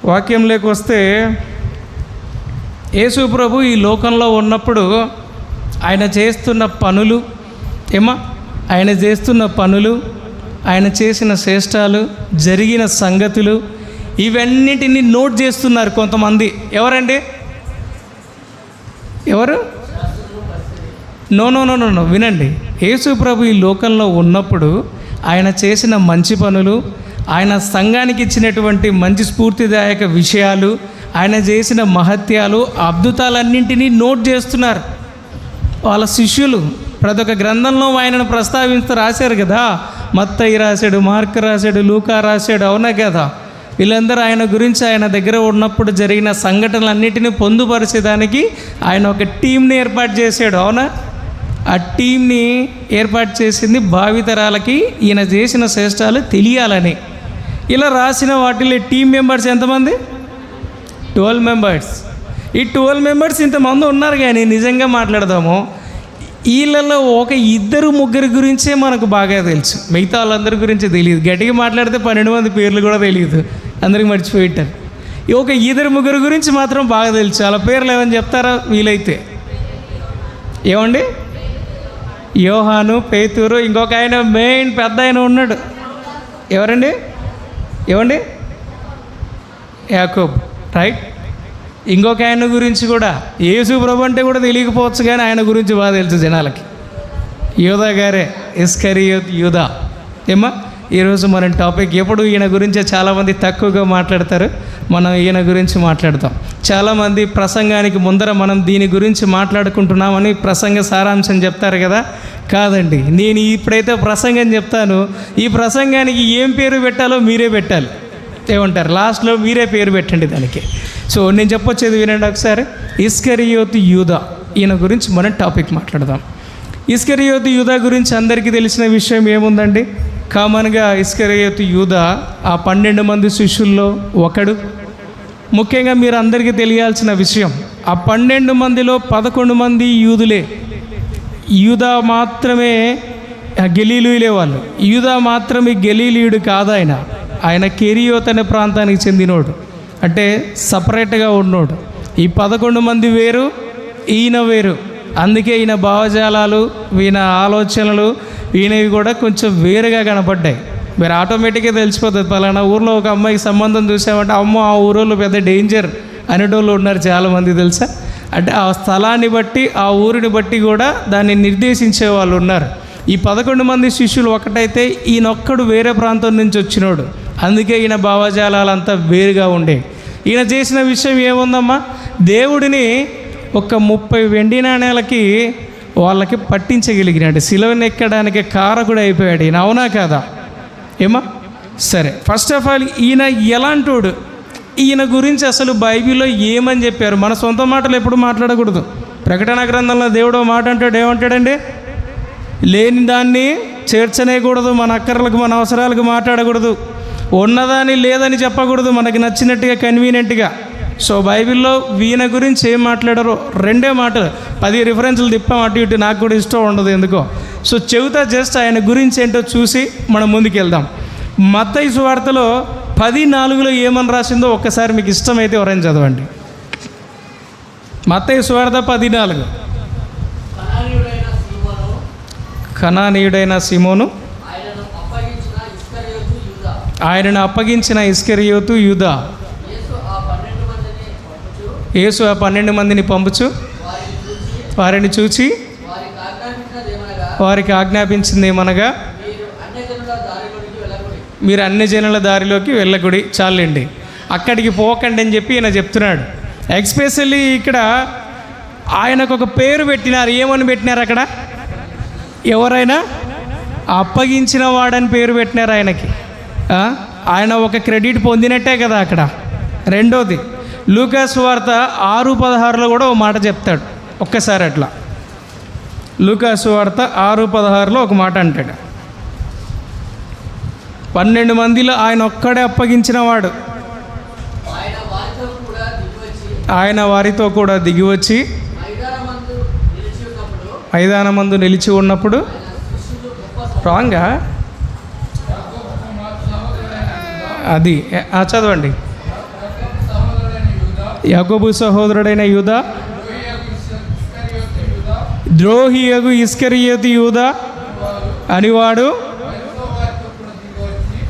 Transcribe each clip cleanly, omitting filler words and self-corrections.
వాక్యంలోకి వస్తే యేసు ప్రభు ఈ లోకంలో ఉన్నప్పుడు ఆయన చేస్తున్న పనులు ఆయన చేసిన శ్రేష్టాలు, జరిగిన సంగతులు, ఇవన్నిటిని నోట్ చేస్తున్నారు కొంతమంది. ఎవరండి? ఎవరు? నో వినండి. యేసు ప్రభు ఈ లోకంలో ఉన్నప్పుడు ఆయన చేసిన మంచి పనులు, ఆయన సంఘానికి ఇచ్చినటువంటి మంచి స్ఫూర్తిదాయక విషయాలు, ఆయన చేసిన మహత్యాలు, అద్భుతాలన్నింటినీ నోట్ చేస్తున్నారు వాళ్ళ శిష్యులు. ప్రతి ఒక్క గ్రంథంలో ఆయనను ప్రస్తావిస్తూ రాశారు కదా. మత్తయి రాశాడు, మార్కు రాశాడు, లూకా రాశాడు, అవునా కదా? వీళ్ళందరూ ఆయన గురించి ఆయన దగ్గర ఉన్నప్పుడు జరిగిన సంఘటనలన్నింటినీ పొందుపరిచేదానికి ఆయన ఒక టీంని ఏర్పాటు చేశాడు, అవునా? ఆ టీంని ఏర్పాటు చేసింది భావితరాలకి ఈయన చేసిన శ్రేష్టాలు తెలియాలని. ఇలా రాసిన వాటిలో టీం మెంబర్స్ ఎంతమంది? 12 మెంబర్స్. ఈ 12 మెంబర్స్ ఇంతమంది ఉన్నారు. కానీ నిజంగా మాట్లాడదాము, వీళ్ళలో ఒక 2-3 గురించే మనకు బాగా తెలుసు, మిగతా వాళ్ళందరి గురించి తెలియదు. గట్టిగా మాట్లాడితే 12 మంది పేర్లు కూడా తెలియదు, అందరికి మర్చిపోయిట్టారు. ఒక 2-3 గురించి మాత్రం బాగా తెలుసు. వాళ్ళ పేర్లు ఏమని చెప్తారా వీలైతే? ఏమండి? యోహాను, పేతురు, ఇంకొక ఆయన మెయిన్ పెద్ద ఆయన ఉన్నాడు. ఎవరండి? ఏమండి? యాకోబు, రైట్. ఇంకొక ఆయన గురించి కూడా యేసు ప్రభు అంటే కూడా తెలియకపోవచ్చు, కానీ ఆయన గురించి బాగా తెలుసు జనాలకి. యూదా గారే, ఇస్కరియోత్ యూదా. ఈరోజు మన టాపిక్ ఎప్పుడు ఈయన గురించే చాలామంది తక్కువగా మాట్లాడతారు, మనం ఈయన గురించి మాట్లాడతాం. చాలామంది ప్రసంగానికి ముందర మనం దీని గురించి మాట్లాడుకుంటున్నామని ప్రసంగ సారాంశం చెప్తారు కదా. కాదండి, నేను ఇప్పుడైతే ప్రసంగం చెప్తాను. ఈ ప్రసంగానికి ఏం పేరు పెట్టాలో మీరే పెట్టాలి. ఏమంటారు? లాస్ట్లో మీరే పేరు పెట్టండి దానికి. సో నేను చెప్పొచ్చేది వినండి ఒకసారి. ఇస్కరియోతు యూదా, ఈయన గురించి మనం టాపిక్ మాట్లాడదాం. ఇస్కరియోతు యూదా గురించి అందరికీ తెలిసిన విషయం ఏముందండి? కామన్గా ఇస్కరియోతు యూదా ఆ 12 మంది శిష్యుల్లో ఒకడు. ముఖ్యంగా మీరు అందరికీ తెలియాల్సిన విషయం, ఆ 12 మందిలో 11 మంది యూదులే. యూదా మాత్రమే గలీలీయులే వాళ్ళు. యూదా మాత్రమే గలీలీయుడు కాదు. ఆయన కెరియోత్ అనే ప్రాంతానికి చెందినోడు, అంటే సపరేట్గా ఉన్నోడు. ఈ 11 మంది వేరు, ఈయన వేరు. అందుకే ఈయన భావజాలాలు, ఈయన ఆలోచనలు, ఈయనవి కూడా కొంచెం వేరుగా కనపడ్డాయి. మీరు ఆటోమేటిక్గా తెలిసిపోతుంది. పలానా ఊర్లో ఒక అమ్మాయికి సంబంధం చూసామంటే అమ్మో ఆ ఊరోళ్ళు పెద్ద డేంజర్ అనేటోళ్ళు ఉన్నారు చాలామంది, తెలుసా? అంటే ఆ స్థలాన్ని బట్టి, ఆ ఊరిని బట్టి కూడా దాన్ని నిర్దేశించే వాళ్ళు ఉన్నారు. ఈ 11 మంది శిష్యులు ఒకటైతే ఈయనొక్కడు వేరే ప్రాంతం నుంచి వచ్చినోడు. అందుకే ఈయన భావజాలాలంతా వేరుగా ఉండే. ఈయన చేసిన విషయం ఏముందమ్మా? దేవుడిని ఒక 30 వెండి నాణేలకి వాళ్ళకి పట్టించగలిగినాడు. సిలువను ఎక్కడానికి కారకుడు అయిపోయాడు ఈయన, అవునా కాదా? సరే, ఫస్ట్ ఆఫ్ ఆల్ ఈయన ఎలాంటోడు? ఈయన గురించి అసలు బైబిల్లో ఏమని చెప్పారు? మన సొంత మాటలు ఎప్పుడు మాట్లాడకూడదు. ప్రకటన గ్రంథంలో దేవుడు మాట అంటాడు, ఏమంటాడండి? లేని దాన్ని చేర్చనేయకూడదు, మన అక్కర్లకు మన అవసరాలకు మాట్లాడకూడదు, ఉన్నదాన్ని లేదని చెప్పకూడదు, మనకి నచ్చినట్టుగా కన్వీనియంట్గా. సో బైబిల్లో ఈయన గురించి ఏం మాట్లాడారో 2 మాటలు, 10 రిఫరెన్స్లు తిప్పాం అటు ఇటు, నాకు కూడా ఇష్టం ఉండదు ఎందుకో. సో చెబుతా, జస్ట్ ఆయన గురించి ఏంటో చూసి మనం ముందుకు వెళ్దాం. మత్తయి సువార్తలో 10:4 ఏమని రాసిందో ఒక్కసారి మీకు ఇష్టమైతే ఎవరైనా చదవండి. మత్తయి సువార్త 10:4. కనానీయుడైన సీమోను, ఆయనను అప్పగించిన ఇస్కరియోతు యూదా. యేసు ఆ 12 మందిని పంపుచు వారిని చూచి వారికి ఆజ్ఞాపించింది ఏమనగా, మీరు అన్ని జనుల దారిలోకి వెళ్ళకుడి. చాలండి, అక్కడికి పోకండి అని చెప్పి ఈయన చెప్తున్నాడు. ఎక్స్పెషల్లీ ఇక్కడ ఆయనకు ఒక పేరు పెట్టినారు. ఏమని పెట్టినారు అక్కడ? ఎవరైనా అప్పగించిన వాడని పేరు పెట్టినారు ఆయనకి. ఆయన ఒక క్రెడిట్ పొందినట్టే కదా అక్కడ. రెండోది, లూకా సువార్త 6:16 కూడా ఒక మాట చెప్తాడు. ఒక్కసారి అట్లా లూకా సువార్త 6:16 ఒక మాట అంటాడు, 12 మందిలో ఆయన ఒక్కడే అప్పగించిన వాడు. ఆయన వారితో కూడా దిగివచ్చి మైదానమందు నిలిచి ఉన్నప్పుడు, రాంగా అది చదవండి. యాకోబు సహోదరుడైన యూదా, ద్రోహియగు ఇస్కరియోతు యూదా అనివాడు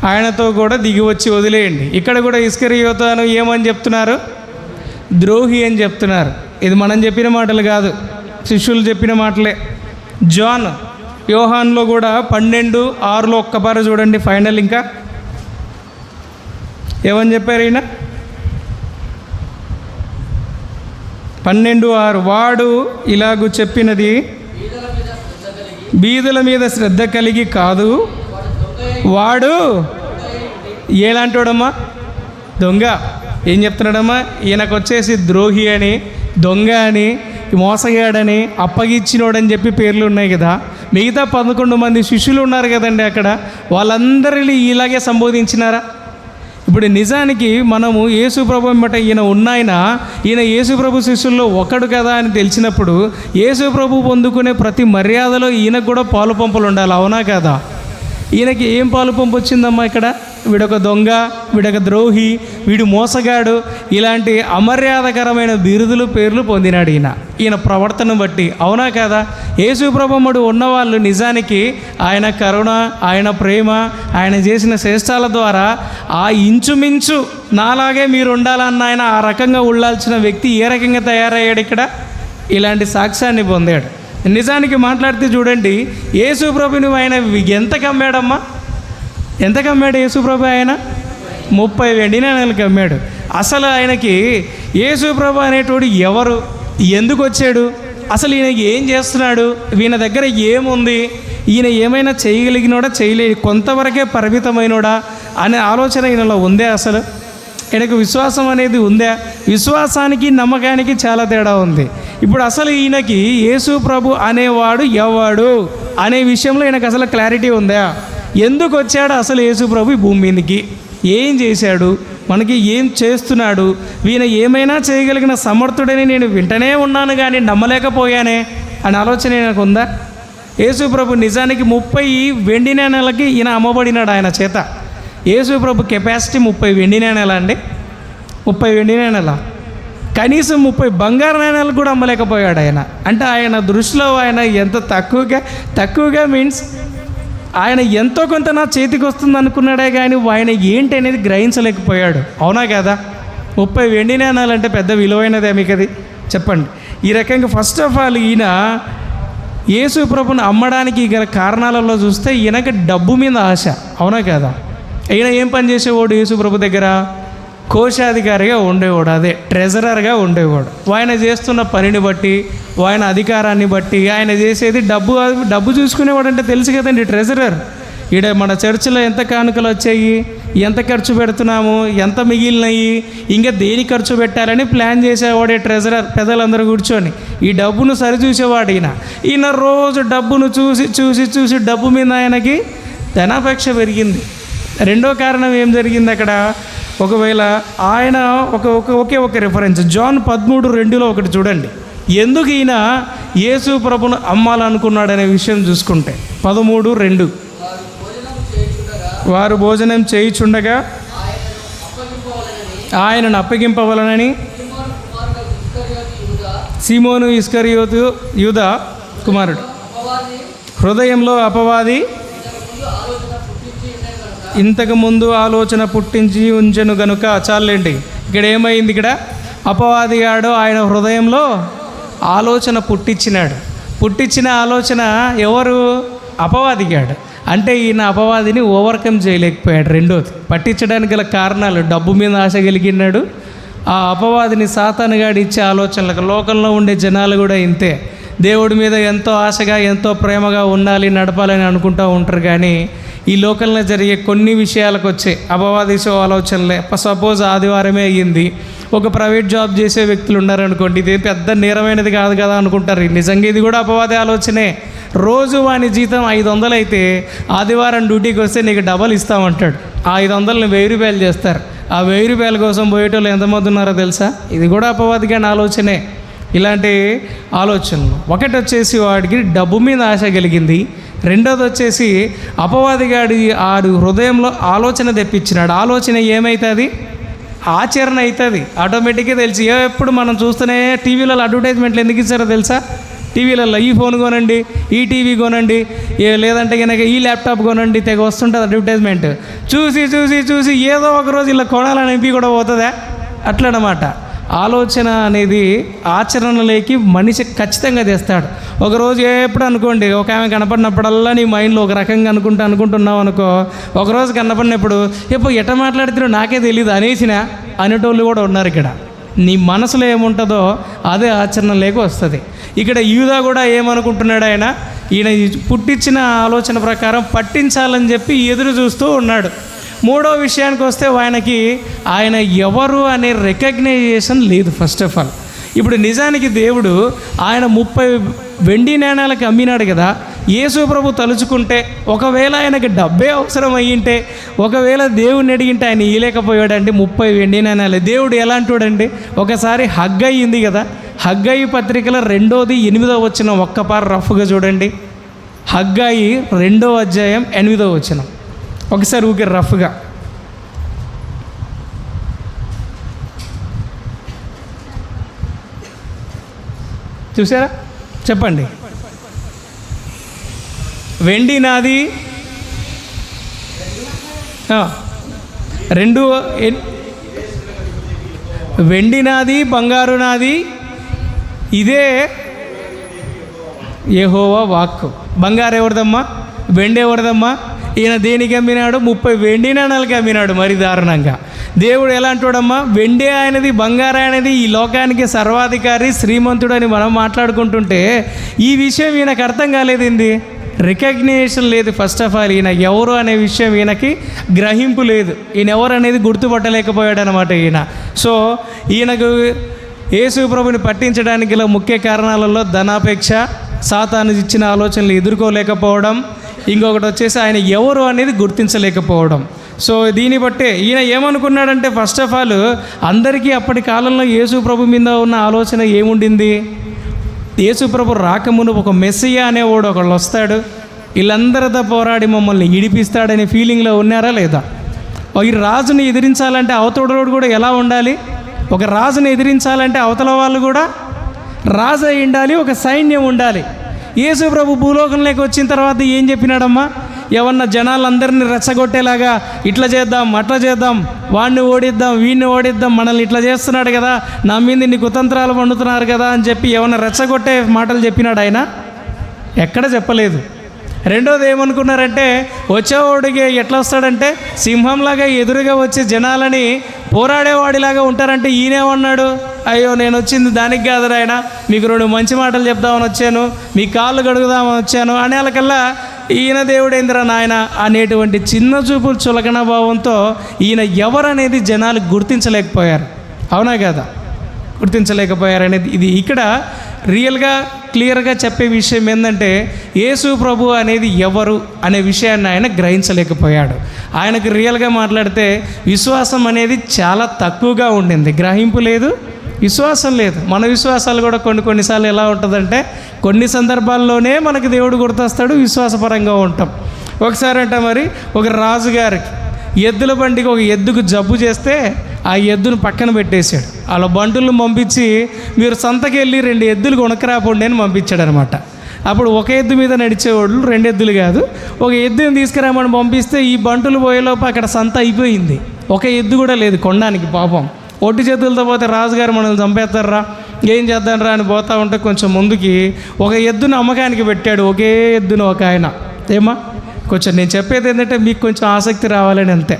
ఆయనతో కూడా దిగి వచ్చి వదిలేయండి. ఇక్కడ కూడా ఇస్కరియోతు అని ఏమని చెప్తున్నారు? ద్రోహి అని చెప్తున్నారు. ఇది మనం చెప్పిన మాటలు కాదు, శిష్యులు చెప్పిన మాటలే. జాన్ యోహాన్లో కూడా 12:6 ఒక్కపారు చూడండి. ఫైనల్ ఇంకా ఏమని చెప్పారు ఈయన? 12:6 వాడు ఇలాగూ చెప్పినది బీదల మీద శ్రద్ధ కలిగి కాదు, వాడు ఎలాంటోడమ్మా? దొంగ. ఏం చెప్తున్నాడమ్మా? ఈయనకు వచ్చేసి ద్రోహి అని, దొంగ అని, మోసగాడని, అప్పగిచ్చినోడని చెప్పి పేర్లు ఉన్నాయి కదా. మిగతా 11 మంది శిష్యులు ఉన్నారు కదండి అక్కడ, వాళ్ళందరినీ ఇలాగే సంబోధించినారా? ఇప్పుడు నిజానికి మనము యేసుప్రభు వెంబట ఈయన ఈయన యేసుప్రభు శిష్యుల్లో ఒకడు కదా అని తెలిసినప్పుడు యేసుప్రభు పొందుకునే ప్రతి మర్యాదలో ఈయనకు కూడా పాలు పంపులు ఉండాలి, అవునా కదా? ఈయనకి ఏం పాలు పంపు వచ్చిందమ్మా ఇక్కడ? వీడొక దొంగ, వీడొక ద్రోహి, వీడు మోసగాడు, ఇలాంటి అమర్యాదకరమైన బిరుదులు పేర్లు పొందినాడు ఈయన ప్రవర్తన బట్టి, అవునా కదా? యేసుప్రభువుడు ఉన్నవాళ్ళు నిజానికి ఆయన కరుణ, ఆయన ప్రేమ, ఆయన చేసిన శ్రేష్టాల ద్వారా ఆ ఇంచుమించు నాలాగే మీరు ఉండాలన్న ఆయన ఆ రకంగా ఉండాల్సిన వ్యక్తి ఏ రకంగా తయారయ్యాడు ఇక్కడ? ఇలాంటి సాక్ష్యాన్ని పొందాడు. నిజానికి మాట్లాడితే చూడండి, యేసుప్రభుని ఆయన ఎంతకు అమ్మాడమ్మా? ఎంతకు అమ్మాడు యేసుప్రభు? ఆయన 30 వెండి నాణేలకు అమ్మాడు. అసలు ఆయనకి యేసుప్రభు అనేటోడు ఎవరు? ఎందుకు వచ్చాడు? అసలు ఈయనకి ఏం చేస్తున్నాడు? ఈయన దగ్గర ఏముంది? ఈయన ఏమైనా చేయగలిగినోడా, చేయలేదు, కొంతవరకే పరిమితమైనోడా అనే ఆలోచన ఈయనలో ఉందే? అసలు ఈయనకు విశ్వాసం అనేది ఉందా? విశ్వాసానికి నమ్మకానికి చాలా తేడా ఉంది. ఇప్పుడు అసలు ఈయనకి యేసు ప్రభు అనేవాడు ఎవడు అనే విషయంలో ఈయనకు అసలు క్లారిటీ ఉందా? ఎందుకు వచ్చాడు అసలు యేసు ప్రభు ఈ భూమి మీదకి? ఏం చేశాడు? మనకి ఏం చేస్తున్నాడు? ఈయన ఏమైనా చేయగలిగిన సమర్థుడని నేను వింటనే ఉన్నాను కానీ నమ్మలేకపోయానే అనే ఆలోచన ఈయనకు ఉందా? యేసు ప్రభు నిజానికి 30 వెండి నాణేలకి ఈయన అమ్మబడినాడు ఆయన చేత. యేసు ప్రభు కెపాసిటీ 30 వెండి నాణేల అండి. 30 వెండి నాణేల, కనీసం 30 బంగారు నాణేలు కూడా అమ్మలేకపోయాడు ఆయన. అంటే ఆయన దృష్టిలో ఆయన ఎంత తక్కువగా మీన్స్ ఆయన ఎంతో కొంత నా చేతికి వస్తుంది అనుకున్నాడే కానీ ఆయన ఏంటి అనేది గ్రహించలేకపోయాడు, అవునా కదా? 30 వెండి నాణేలు అంటే పెద్ద విలువైనదే మీకు అది చెప్పండి. ఈ రకంగా ఫస్ట్ ఆఫ్ ఆల్ ఈయన యేసు ప్రభుని అమ్మడానికి గల కారణాలలో చూస్తే ఈయనకి డబ్బు మీద ఆశ, అవునా కదా? ఈయన ఏం పని చేసేవాడు యేసు ప్రభు దగ్గర? కోశాధికారిగా ఉండేవాడు, అదే ట్రెజరర్గా ఉండేవాడు. ఆయన చేస్తున్న పనిని బట్టి, ఆయన అధికారాన్ని బట్టి, ఆయన చేసేది డబ్బు చూసుకునేవాడు. అంటే తెలుసు కదండి, ట్రెజరర్. ఈడ మన చర్చిలో ఎంత కానుకలు వచ్చాయి, ఎంత ఖర్చు పెడుతున్నాము, ఎంత మిగిలినాయి, ఇంకా దేని ఖర్చు పెట్టాలని ప్లాన్ చేసేవాడే ట్రెజరర్. పెద్దలందరూ కూర్చొని ఈ డబ్బును సరిచూసేవాడు ఈయన రోజు డబ్బును చూసి డబ్బు మీద ఆయనకి ధనాపేక్ష పెరిగింది. రెండో కారణం ఏం జరిగింది అక్కడ? ఒకవేళ ఆయన ఒకే ఒక రిఫరెన్స్ జాన్ 13:2 ఒకటి చూడండి. ఎందుకు ఈయన యేసు ప్రభును అమ్మాలనుకున్నాడనే విషయం చూసుకుంటే 13:2 వారు భోజనం చేయుచుండగా ఆయనను అప్పగింపవలనని సీమోను ఇస్కరియోతు యూదా కుమారుడు హృదయంలో అపవాది ఇంతకుముందు ఆలోచన పుట్టించి ఉంచెను గనుక. చాలండి, ఇక్కడ ఏమైంది? ఇక్కడ అపవాది గాడు ఆయన హృదయంలో ఆలోచన పుట్టించిన ఆలోచన ఎవరు? అపవాది గాడు. అంటే ఈయన అపవాదిని ఓవర్కమ్ చేయలేకపోయాడు. రెండోది, పట్టించడానికి గల కారణాలు డబ్బు మీద ఆశ కలిగినాడు. ఆ అపవాదిని సాతానుగాడు ఇచ్చే ఆలోచనలకు లోకంలో ఉండే జనాలు కూడా ఇంతే. దేవుడి మీద ఎంతో ఆశగా ఎంతో ప్రేమగా ఉండాలి, నడపాలని అనుకుంటూ ఉంటారు. కానీ ఈ లోకంలో జరిగే కొన్ని విషయాలకు వచ్చే అపవాదిసో ఆలోచనలే. సపోజ్ ఆదివారమే అయ్యింది, ఒక ప్రైవేట్ జాబ్ చేసే వ్యక్తులు ఉన్నారనుకోండి, ఇది పెద్ద నేరమైనది కాదు కదా అనుకుంటారు. నిజంగా ఇది కూడా అపవాది ఆలోచనే. రోజు వాని జీతం 500 అయితే ఆదివారం డ్యూటీకి వస్తే నీకు డబల్ ఇస్తామంటాడు. ఆ 500ని 1000 రూపాయలు చేస్తారు. ఆ 1000 రూపాయల కోసం పోయేటోళ్ళు ఎంతమంది ఉన్నారో తెలుసా? ఇది కూడా అపవాదిగాని ఆలోచనే. ఇలాంటి ఆలోచనలు ఒకటి వచ్చేసి వాడికి డబ్బు మీద ఆశ కలిగింది. రెండోది వచ్చేసి అపవాదిగాడి ఆడు హృదయంలో ఆలోచన తెప్పించినాడు. ఆలోచన ఏమవుతుంది? ఆచరణ అవుతుంది, ఆటోమేటిక్గా తెలిసి. ఎప్పుడు మనం చూస్తూనే టీవీలలో అడ్వర్టైజ్మెంట్లు ఎందుకు ఇచ్చారో తెలుసా? టీవీలలో ఈ ఫోన్ కొనండి, ఈ టీవీ కొనండి, లేదంటే కనుక ఈ ల్యాప్టాప్ కొనండి, తెగ వస్తుంటుంది అడ్వర్టైజ్మెంట్. చూసి చూసి చూసి ఏదో ఒక రోజు ఇలా కొనాలని ఎంపీ కూడా పోతుందా? అట్లనమాట. ఆలోచన అనేది ఆచరణలోకి మనిషి ఖచ్చితంగా తెస్తాడు. ఒకరోజు ఎప్పుడు అనుకోండి, ఒక ఆమె కనపడినప్పుడల్లా నీ మైండ్లో ఒక రకంగా అనుకుంటున్నావు అనుకో, ఒకరోజు కనపడినప్పుడు ఎప్పుడు ఎట్ట మాట్లాడుతున్నావు నాకే తెలియదు అనేటోళ్ళు కూడా ఉన్నారు. ఇక్కడ నీ మనసులో ఏముంటుందో అదే ఆచరణలోకి వస్తుంది. ఇక్కడ యూదా కూడా ఏమనుకుంటున్నాడు, ఈయన పుట్టించిన ఆలోచన ప్రకారం పట్టించాలని చెప్పి ఎదురు చూస్తూ ఉన్నాడు. మూడో విషయానికి వస్తే ఆయన ఎవరు అనే రికగ్నైజేషన్ లేదు. ఫస్ట్ ఆఫ్ ఆల్ ఇప్పుడు నిజానికి దేవుడు ఆయన 30 వెండి నాణాలకు అమ్మినాడు కదా. యేసు ప్రభు తలుచుకుంటే, ఒకవేళ ఆయనకి డబ్బే అవసరం అయ్యింటే, ఒకవేళ దేవుడిని అడిగింటే ఆయన ఇయ్యలేకపోయాడండి 30 వెండి నాణాలు. దేవుడు ఎలాంటోడండి? ఒకసారి హగ్గయి ఉంది కదా, హగ్గయి పత్రికల 2వ 8వ వచనం ఒక్కపారు రఫ్గా చూడండి. హగ్గయి 2వ అధ్యాయం 8వ వచనం ఒకసారి ఊకే రఫ్గా. చూసారా? చెప్పండి. వెండి నాది, వెండి నాది, బంగారు నాది, ఇదే యెహోవా వాక్కు. బంగారు ఎవరిదమ్మా? వెండి ఎవరిదమ్మా? ఈయన దేనికి అమ్మినాడు? 30 వెండి నాణాలకి అమ్మినాడు. మరి దారుణంగా దేవుడు ఎలా అంటాడమ్మా? వెండి ఆయనది, బంగారు ఆయనది, ఈ లోకానికి సర్వాధికారి, శ్రీమంతుడు అని మనం మాట్లాడుకుంటుంటే ఈ విషయం ఈయనకు అర్థం కాలేదండి. రికగ్నిషన్ లేదు. ఫస్ట్ ఆఫ్ ఆల్ ఈయన ఎవరు అనే విషయం ఈయనకి గ్రహింపు లేదు. ఈయన ఎవరు అనేది గుర్తుపట్టలేకపోయాడు అనమాట ఈయన. సో ఈయనకు యేసు ప్రభుని పట్టించడానికి గల ముఖ్య కారణాలలో ధనాపేక్ష, సాతాను ఇచ్చిన ఆలోచనలు ఎదుర్కోలేకపోవడం, ఇంకొకటి వచ్చేసి ఆయన ఎవరు అనేది గుర్తించలేకపోవడం. సో దీన్ని బట్టే ఈయన ఏమనుకున్నాడంటే, ఫస్ట్ ఆఫ్ ఆల్ అందరికీ అప్పటి కాలంలో యేసు ప్రభు మీద ఉన్న ఆలోచన ఏముండింది? యేసు ప్రభు రాకమును ఒక మెస్సియా అనేవాడు ఒకళ్ళు వస్తాడు, వీళ్ళందరితో పోరాడి మమ్మల్ని ఇడిపిస్తాడనే ఫీలింగ్లో ఉన్నారా లేదా? ఈ రాజుని ఎదిరించాలంటే అవతలవాడు కూడా ఎలా ఉండాలి? ఒక రాజుని ఎదిరించాలంటే అవతల వాళ్ళు కూడా రాజు అయి ఉండాలి, ఒక సైన్యం ఉండాలి. యేసు ప్రభు భూలోకంలోకి వచ్చిన తర్వాత ఏం చెప్పినాడమ్మా? ఏమన్నా జనాలందరినీ రెచ్చగొట్టేలాగా ఇట్లా చేద్దాం, అట్లా చేద్దాం, వాడిని ఓడిద్దాం, వీడిని ఓడిద్దాం, మనల్ని ఇట్లా చేస్తున్నాడు కదా, నా మీద ఇన్ని కుతంత్రాలు పండుతున్నారు కదా అని చెప్పి ఏమన్నా రెచ్చగొట్టే మాటలు చెప్పినాడు ఆయన? ఎక్కడ చెప్పలేదు. రెండోది ఏమనుకున్నారంటే, వచ్చేవాడికి ఎట్లా వస్తాడంటే సింహంలాగా ఎదురుగా వచ్చి జనాలని పోరాడేవాడిలాగా ఉంటారంటే ఈయనేమన్నాడు? అయ్యో నేను వచ్చింది దానికి కాదు ఆయన, మీకు 2 మంచి మాటలు చెప్దామని వచ్చాను, మీ కాళ్ళు కడుగుదామని వచ్చాను అనేకల్లా ఈయన దేవుడేంద్ర నాయన అనేటువంటి చిన్న చూపులు చులకన భావంతో ఈయన ఎవరనేది జనాలు గుర్తించలేకపోయారు. అవునా కదా? గుర్తించలేకపోయారనేది ఇది ఇక్కడ రియల్గా క్లియర్గా చెప్పే విషయం ఏంటంటే, యేసు ప్రభు అనేది ఎవరు అనే విషయాన్ని ఆయన గ్రహించలేకపోయాడు. ఆయనకు రియల్గా మాట్లాడితే విశ్వాసం అనేది చాలా తక్కువగా ఉండింది. గ్రహింపు లేదు, విశ్వాసం లేదు. మన విశ్వాసాలు కూడా కొన్నిసార్లు ఎలా ఉంటుందంటే, కొన్ని సందర్భాల్లోనే మనకు దేవుడు గుర్తొస్తాడు, విశ్వాసపరంగా ఉంటాం. ఒకసారి అంట మరి ఒక రాజుగారికి ఎద్దుల బండికి ఒక ఎద్దుకు జబ్బు చేస్తే ఆ ఎద్దును పక్కన పెట్టేశాడు. అలా బంటులను పంపించి మీరు సంతకి వెళ్ళి 2 ఎద్దులు కొనకరాపోండి అని పంపించాడు అనమాట. అప్పుడు ఒక ఎద్దు మీద నడిచేవాళ్ళు 2 ఎద్దులు కాదు, ఒక ఎద్దుని తీసుకురామని పంపిస్తే ఈ బంటులు పోయేలోపు అక్కడ సంత అయిపోయింది. ఒక ఎద్దు కూడా లేదు కొనడానికి. పాపం ఒట్టి చేతులతో పోతే రాజుగారు మనల్ని చంపేస్తారా, ఏం చేద్దాంరా అని పోతా ఉంటే కొంచెం ముందుకి ఒక ఎద్దును అమ్మకానికి పెట్టాడు. ఒకే ఎద్దును ఒక ఆయన. కొంచెం నేను చెప్పేది ఏంటంటే మీకు కొంచెం ఆసక్తి రావాలని అంతే.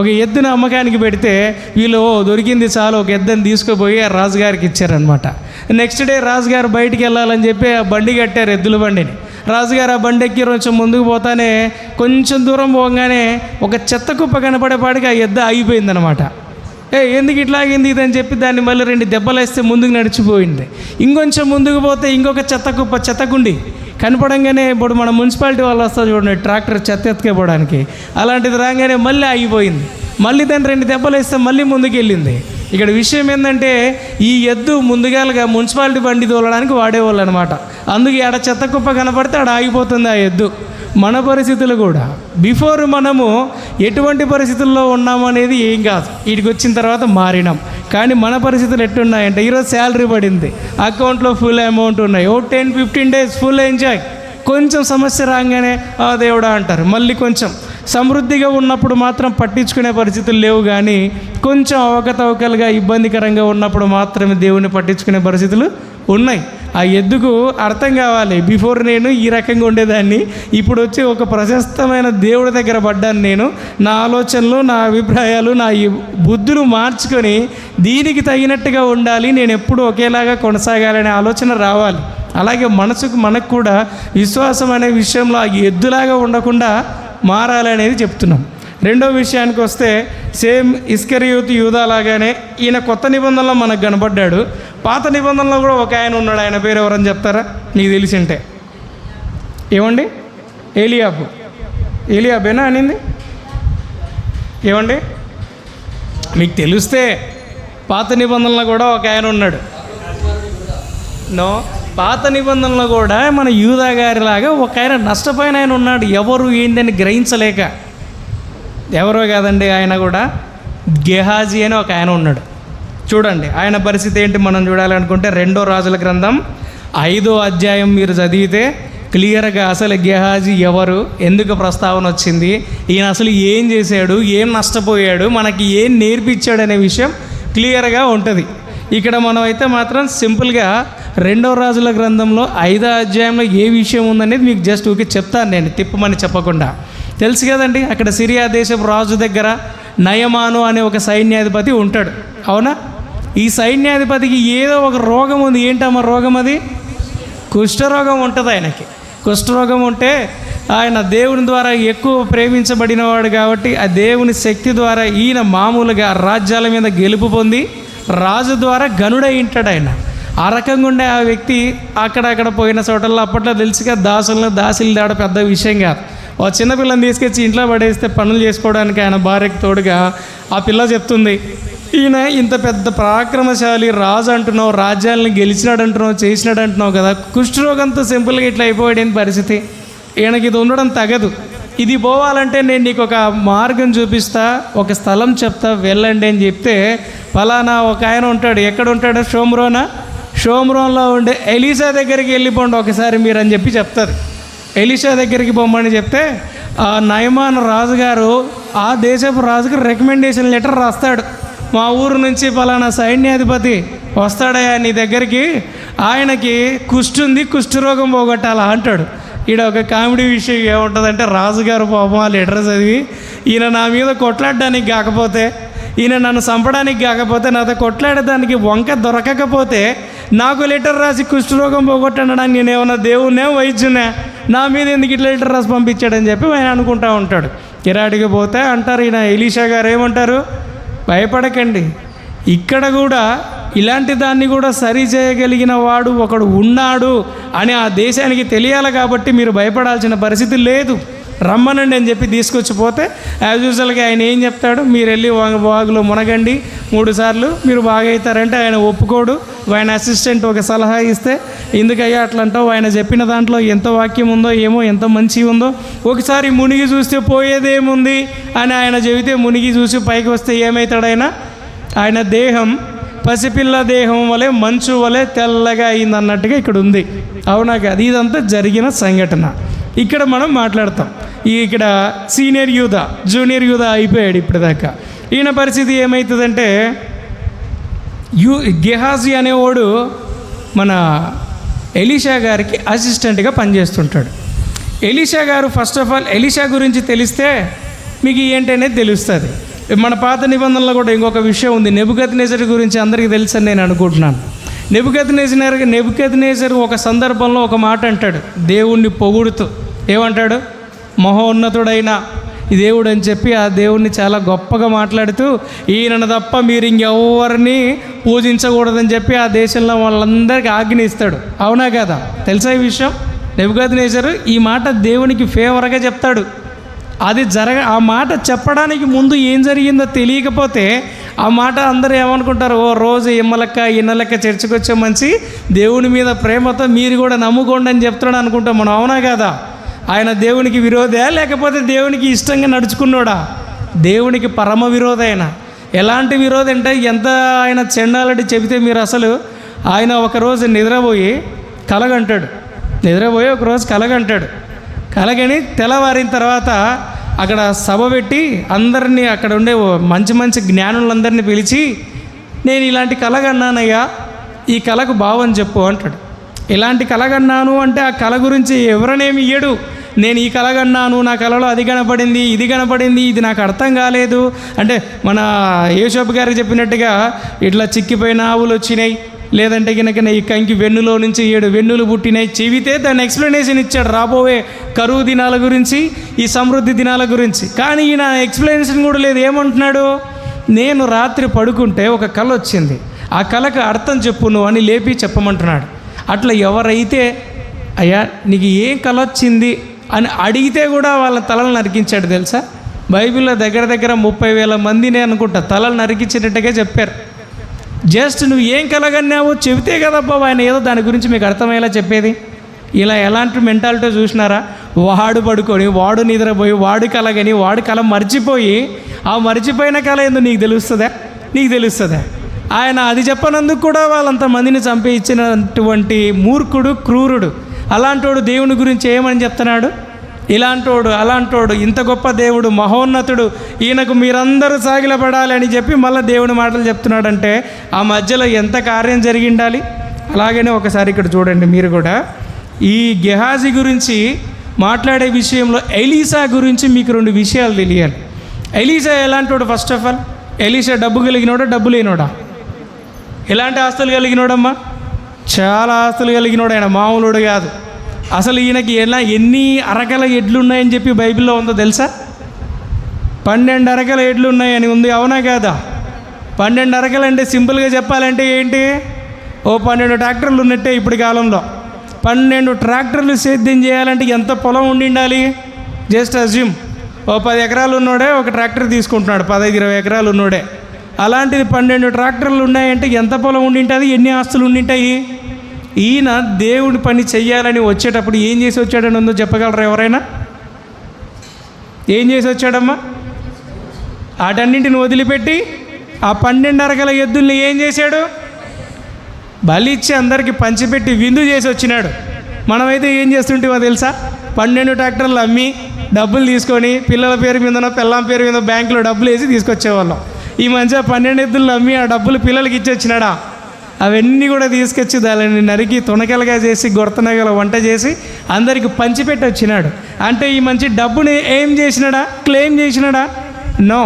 ఒక ఎద్దును అమ్మకానికి పెడితే వీళ్ళు దొరికింది చాలు ఒక ఎద్దుని తీసుకుపోయి ఆ రాజుగారికి ఇచ్చారనమాట. నెక్స్ట్ డే రాజుగారు బయటికి వెళ్ళాలని చెప్పి ఆ బండి కట్టారు, ఎద్దుల బండిని. రాజుగారు ఆ బండి ఎక్కి కొంచెం ముందుకు పోతానే కొంచెం దూరం పోగానే ఒక చెత్త కుప్ప కనపడేపాటికి ఆ ఎద్దు ఆగిపోయిందనమాట. ఎందుకు ఇట్లా ఆగింది ఇదని చెప్పి దాన్ని మళ్ళీ 2 దెబ్బలు వేస్తే ముందుకు నడిచిపోయింది. ఇంకొంచెం ముందుకు పోతే ఇంకొక చెత్తకుండి కనపడంగానే ఇప్పుడు మన మున్సిపాలిటీ వాళ్ళు వస్తారు చూడండి, ట్రాక్టర్ చెత్త ఎత్తుకోవడానికి, అలాంటిది రాగానే మళ్ళీ ఆగిపోయింది. మళ్ళీ దాన్ని 2 దెబ్బలు వేస్తే మళ్ళీ ముందుకు వెళ్ళింది. ఇక్కడ విషయం ఏంటంటే, ఈ ఎద్దు ముందుగాలుగా మున్సిపాలిటీ బండి తోలడానికి వాడేవాళ్ళు అనమాట. అందుకే ఆడ చెత్త కుప్ప కనపడితే ఆడ ఆగిపోతుంది ఆ ఎద్దు. మన పరిస్థితులు కూడా బిఫోర్ మనము ఎటువంటి పరిస్థితుల్లో ఉన్నామనేది ఏం కాదు, వీటికి వచ్చిన తర్వాత మారినాం. కానీ మన పరిస్థితులు ఎట్టున్నాయంటే ఈరోజు శాలరీ పడింది, అకౌంట్లో ఫుల్ అమౌంట్ ఉన్నాయి, 10-15 డేస్ ఫుల్ ఎంజాయ్. కొంచెం సమస్య రాగానే దేవుడా అంటారు. మళ్ళీ కొంచెం సమృద్ధిగా ఉన్నప్పుడు మాత్రం పట్టించుకునే పరిస్థితులు లేవు, కానీ కొంచెం అవకతవకలుగా ఇబ్బందికరంగా ఉన్నప్పుడు మాత్రమే దేవుని పట్టించుకునే పరిస్థితులు ఉన్నాయి. ఆ ఎద్దుకు అర్థం కావాలి, బిఫోర్ నేను ఈ రకంగా ఉండేదాన్ని, ఇప్పుడు వచ్చి ఒక ప్రశస్తమైన దేవుడి దగ్గర పడ్డాను. నేను నా ఆలోచనలు, నా అభిప్రాయాలు, నా ఈ బుద్ధులు మార్చుకొని దీనికి తగినట్టుగా ఉండాలి, నేను ఎప్పుడు ఒకేలాగా కొనసాగాలనే ఆలోచన రావాలి. అలాగే మనకు కూడా విశ్వాసం అనే విషయంలో ఆ ఎద్దులాగా ఉండకుండా మారాలనేది చెప్తున్నాం. రెండో విషయానికి వస్తే సేమ్ ఇస్కరియోతు యూదా లాగానే ఈయన కొత్త నిబంధనలో మనకు కనబడ్డాడు. పాత నిబంధనలో కూడా ఒక ఆయన ఉన్నాడు. ఆయన పేరు ఎవరని చెప్తారా నీకు తెలిసింటే? ఏమండి? ఏలియాబేనా అనింది? ఏమండి మీకు తెలిస్తే? పాత నిబంధనలో కూడా ఒక ఆయన ఉన్నాడు. పాత నిబంధనలో కూడా మన యూదా గారిలాగా ఒక ఆయన నష్టపోయిన ఆయన ఉన్నాడు. ఎవరు ఏందని గ్రహించలేక, ఎవరో కాదండి, ఆయన కూడా గెహాజీ అని ఒక ఆయన ఉన్నాడు. చూడండి ఆయన పరిస్థితి ఏంటి మనం చూడాలనుకుంటే 2 రాజుల గ్రంథం 5వ అధ్యాయం మీరు చదివితే క్లియర్గా అసలు గెహాజీ ఎవరు, ఎందుకు ప్రస్తావన వచ్చింది, ఈయన అసలు ఏం చేశాడు, ఏం నష్టపోయాడు, మనకి ఏం నేర్పించాడు అనే విషయం క్లియర్గా ఉంటుంది. ఇక్కడ మనం అయితే మాత్రం సింపుల్గా 2వ రాజుల గ్రంథంలో 5వ అధ్యాయంలో ఏ విషయం ఉందనేది మీకు జస్ట్ ఊకే చెప్తాను, నేను తిప్పమని చెప్పకుండా. తెలుసు కదండి, అక్కడ సిరియా దేశపు రాజు దగ్గర నయమాను అనే ఒక సైన్యాధిపతి ఉంటాడు, అవునా? ఈ సైన్యాధిపతికి ఏదో ఒక రోగం ఉంది. ఏంటమ్మా రోగం? అది కుష్ఠరోగం ఉంటుంది ఆయనకి. కుష్ఠరోగం ఉంటే ఆయన దేవుని ద్వారా ఎక్కువ ప్రేమించబడినవాడు కాబట్టి ఆ దేవుని శక్తి ద్వారా ఈయన మామూలుగా రాజ్యాల మీద గెలుపు పొంది రాజు ద్వారా గనుడై ఉంటాడు ఆయన. ఆ రకంగా ఉండే ఆ వ్యక్తి అక్కడక్కడ పోయిన చోటల్లో అప్పట్లో తెలుసుగా దాసులు దాడ పెద్ద విషయం కాదు. ఓ చిన్నపిల్లని తీసుకొచ్చి ఇంట్లో పడేస్తే పనులు చేసుకోవడానికి ఆయన భార్యకు తోడుగా ఆ పిల్ల చెప్తుంది, ఈయన ఇంత పెద్ద పరాక్రమశాలి రాజు అంటున్నావు, రాజ్యాలను గెలిచినాడు అంటున్నావు, చేసినాడు అంటున్నావు కదా, కుష్ఠరోగంతో సింపుల్గా ఇట్లా అయిపోయాడు పరిస్థితి, ఈయనకి ఇది ఉండడం తగదు, ఇది పోవాలంటే నేను నీకు ఒక మార్గం చూపిస్తా, ఒక స్థలం చెప్తా, వెళ్ళండి అని చెప్తే ఫలానా ఒక ఆయన ఉంటాడు. ఎక్కడ ఉంటాడు? షోమ్రోన్లో ఉండే ఎలీషా దగ్గరికి వెళ్ళిపోండి ఒకసారి మీరు అని చెప్పి చెప్తారు. ఎలీషా దగ్గరికి పొమ్మని చెప్తే ఆ నయమాన్ రాజుగారు ఆ దేశపు రాజుకి రికమెండేషన్ లెటర్ రాస్తాడు. మా ఊరు నుంచి ఫలానా సైన్యాధిపతి వస్తాడయా నీ దగ్గరికి, ఆయనకి కుష్ఠుంది, కుష్ఠరోగం పోగొట్టాలా అంటాడు. ఈడ ఒక కామెడీ విషయం ఏముంటుందంటే రాజుగారు పాపం ఆ లెటర్ చదివి ఈయన నా మీద కొట్లాడడానికి కాకపోతే, ఈయన నన్ను చంపడానికి కాకపోతే, నాతో కొట్లాడడానికి వంక దొరకకపోతే నాకు లెటర్ రాసి కుష్ఠరోగం పోగొట్టడానికి నేను ఏమన్నా దేవునే వైద్యునే, నా మీద ఎందుకు ఇట్లా లెటర్ రాసి పంపించాడని చెప్పి ఆయన అనుకుంటా ఉంటాడు. కిరాడికి పోతే అంటారు, ఈయన ఎలీషా గారు ఏమంటారు, భయపడకండి, ఇక్కడ కూడా ఇలాంటి దాన్ని కూడా సరి చేయగలిగిన వాడు ఒకడు ఉన్నాడు అని ఆ దేశానికి తెలియాలి, కాబట్టి మీరు భయపడాల్సిన పరిస్థితి లేదు, రమ్మనండి అని చెప్పి తీసుకొచ్చిపోతే యాజ్ యూజువల్గా ఆయన ఏం చెప్తాడు, మీరు వెళ్ళి వాగులో మునగండి 3 సార్లు మీరు బాగా అవుతారంటే ఆయన ఒప్పుకోడు. ఆయన అసిస్టెంట్ ఒక సలహా ఇస్తే ఎందుకయ్యా అట్లా అంటావు, ఆయన చెప్పిన దాంట్లో ఎంత వాక్యం ఉందో ఏమో, ఎంత మంచి ఉందో, ఒకసారి మునిగి చూస్తే పోయేదేముంది అని ఆయన చెబితే మునిగి చూసి పైకి వస్తే ఏమవుతాడు ఆయన దేహం పసిపిల్ల దేహం వలె మంచు వలె తెల్లగా అయిందన్నట్టుగా ఇక్కడ ఉంది, అవునా కాదు? ఇదంతా జరిగిన సంఘటన. ఇక్కడ మనం మాట్లాడతాం. ఇక్కడ సీనియర్ యూదా, జూనియర్ యూదా అయిపోయాడు ఇప్పటిదాకా. ఈయన పరిస్థితి ఏమవుతుందంటే గెహాజీ అనేవాడు మన ఎలీషా గారికి అసిస్టెంట్గా పనిచేస్తుంటాడు. ఎలీషా గారు ఫస్ట్ ఆఫ్ ఆల్ ఎలీషా గురించి తెలిస్తే మీకు ఏంటనేది తెలుస్తుంది. మన పాత నిబంధనలో కూడా ఇంకొక విషయం ఉంది. నెబుకద్నెజరు గురించి అందరికీ తెలుసని నేను అనుకుంటున్నాను. నెబుకద్నెజరు ఒక సందర్భంలో ఒక మాట అంటాడు దేవుణ్ణి పొగుడుతూ. ఏమంటాడు? మహోన్నతుడైన ఈ దేవుడు అని చెప్పి ఆ దేవుణ్ణి చాలా గొప్పగా మాట్లాడుతూ ఈయనను తప్ప మీరు ఇంకెవరిని పూజించకూడదని చెప్పి ఆ దేశంలో వాళ్ళందరికీ ఆజ్ఞ ఇస్తాడు, అవునా కదా? తెలుసా ఈ విషయం? నెబుకద్నెజరు ఈ మాట దేవునికి ఫేవర్గా చెప్తాడు. అది ఆ మాట చెప్పడానికి ముందు ఏం జరిగిందో తెలియకపోతే ఆ మాట అందరూ ఏమనుకుంటారు, ఓ రోజు ఇన్నలక్క చర్చకు వచ్చే మంచి దేవుని మీద ప్రేమతో మీరు కూడా నమ్ముకోండి అని చెప్తున్నాడు అనుకుంటాం మనం, అవునా కదా? ఆయన దేవునికి విరోధా లేకపోతే దేవునికి ఇష్టంగా నడుచుకున్నాడా? దేవునికి పరమ విరోధ. ఎలాంటి విరోధం అంటే ఎంత ఆయన చెండాలని చెబితే మీరు అసలు ఆయన ఒకరోజు నిద్రపోయి ఒకరోజు కలగంటాడు. కలగని తెల్లవారిన తర్వాత అక్కడ సభ పెట్టి అందరినీ అక్కడ ఉండే మంచి మంచి జ్ఞానులందరినీ పిలిచి, నేను ఇలాంటి కలగన్నానయ్యా, ఈ కళకు భావం చెప్పు అంటాడు. ఇలాంటి కలగన్నాను అంటే ఆ కళ గురించి ఎవరనేమి ఇయ్యడు. నేను ఈ కలగన్నాను, నా కళలో అది కనపడింది, ఇది కనపడింది, ఇది నాకు అర్థం కాలేదు అంటే మన యేషోబు గారికి చెప్పినట్టుగా ఇట్లా చిక్కిపోయిన ఆవులు వచ్చినాయి, లేదంటే కనుక ఈ కంకి వెన్నులో నుంచి 7 వెన్నులు పుట్టినాయి చెబితే దాన్ని ఎక్స్ప్లెనేషన్ ఇచ్చాడు రాబోయే కరువు దినాల గురించి, ఈ సమృద్ధి దినాల గురించి. కానీ ఈయన ఎక్స్ప్లెనేషన్ కూడా లేదు. ఏమంటున్నాడు? నేను రాత్రి పడుకుంటే ఒక కళ వచ్చింది, ఆ కళకు అర్థం చెప్పు నువ్వు అని లేపి చెప్పమంటున్నాడు. అట్లా ఎవరైతే అయ్యా నీకు ఏం కళ వచ్చింది అని అడిగితే కూడా వాళ్ళ తలలు నరికించాడు తెలుసా? బైబిల్లో దగ్గర 30,000 మందిని అనుకుంటా తలలు నరికించేటట్టుగా చెప్పారు. జస్ట్ నువ్వు ఏం కలగన్నావో చెబితే కదబ్బా ఆయన ఏదో దాని గురించి మీకు అర్థమయ్యేలా చెప్పేది. ఇలా ఎలాంటి మెంటాలిటీ చూసినారా? వాడు పడుకొని, వాడు నిద్రపోయి, వాడు కలగని, వాడు కళ మర్చిపోయి, ఆ మర్చిపోయిన కళ ఏందో నీకు తెలుస్తుందా? ఆయన అది చెప్పనందుకు కూడా వాళ్ళంతమందిని చంపి ఇచ్చినటువంటి మూర్ఖుడు, క్రూరుడు. అలాంటోడు దేవుని గురించి ఏమని చెప్తున్నాడు? ఇలాంటోడు, అలాంటోడు, ఇంత గొప్ప దేవుడు, మహోన్నతుడు, ఈయనకు మీరందరూ సాగిలపడాలి అని చెప్పి మళ్ళీ దేవుని మాటలు చెప్తున్నాడంటే ఆ మధ్యలో ఎంత కార్యం జరిగిండాలి? అలాగనే ఒకసారి ఇక్కడ చూడండి మీరు కూడా. ఈ గెహాజీ గురించి మాట్లాడే విషయంలో ఎలీషా గురించి మీకు 2 విషయాలు తెలియాలి. ఎలీషా ఎలాంటోడు? ఫస్ట్ ఆఫ్ ఆల్ ఎలీషా డబ్బు కలిగినోడా, డబ్బు లేనోడా? ఎలాంటి ఆస్తులు కలిగినోడమ్మా? చాలా ఆస్తులు కలిగినోడు. ఆయన మామూలుడు కాదు. అసలు ఈయనకి ఎన్ని అరకల ఎడ్లు ఉన్నాయని చెప్పి బైబిల్లో ఉందో తెలుసా? 12 అరకల ఎడ్లు ఉన్నాయని ఉంది. అవునా కాదా? 12 అరకలు అంటే సింపుల్గా చెప్పాలంటే ఏంటి? 12 ట్రాక్టర్లు ఉన్నట్టే. ఇప్పుడు కాలంలో 12 ట్రాక్టర్లు సేద్యం చేయాలంటే ఎంత పొలం ఉండిండాలి? జస్ట్ అజ్యూమ్ 10 ఎకరాలు ఉన్నోడే ఒక ట్రాక్టర్ తీసుకుంటున్నాడు, 15-20 ఎకరాలు ఉన్నోడే. అలాంటిది 12 ట్రాక్టర్లు ఉన్నాయంటే ఎంత పొలం ఉండింటుంది, ఎన్ని ఆస్తులు ఉండింటాయి? ఈయన దేవుడి పని చెయ్యాలని వచ్చేటప్పుడు ఏం చేసి వచ్చాడని ఉందో చెప్పగలరా ఎవరైనా? ఏం చేసి వచ్చాడమ్మా? వాటన్నింటిని వదిలిపెట్టి ఆ 12 అరకల ఎద్దుల్ని ఏం చేశాడు? బలి ఇచ్చి అందరికీ పంచిపెట్టి విందు చేసి వచ్చినాడు. మనమైతే ఏం చేస్తుంటామో తెలుసా? 12 ట్రాక్టర్లు అమ్మి డబ్బులు తీసుకొని పిల్లల పేరు మీదనో పిల్లం పేరు మీద బ్యాంకులో డబ్బులు వేసి తీసుకొచ్చేవాళ్ళం. ఈ మంచిగా 12 ఎద్దులను అమ్మి ఆ డబ్బులు పిల్లలకి ఇచ్చి వచ్చినాడా? అవన్నీ కూడా తీసుకొచ్చి దానిని నరికి తునకలుగా చేసి గొడతనగల వంట చేసి అందరికి పంచిపెట్టి వచ్చినాడు. అంటే ఈ మంచి డబ్బుని ఏం చేసినాడా? క్లెయిమ్ చేసినాడా? నో.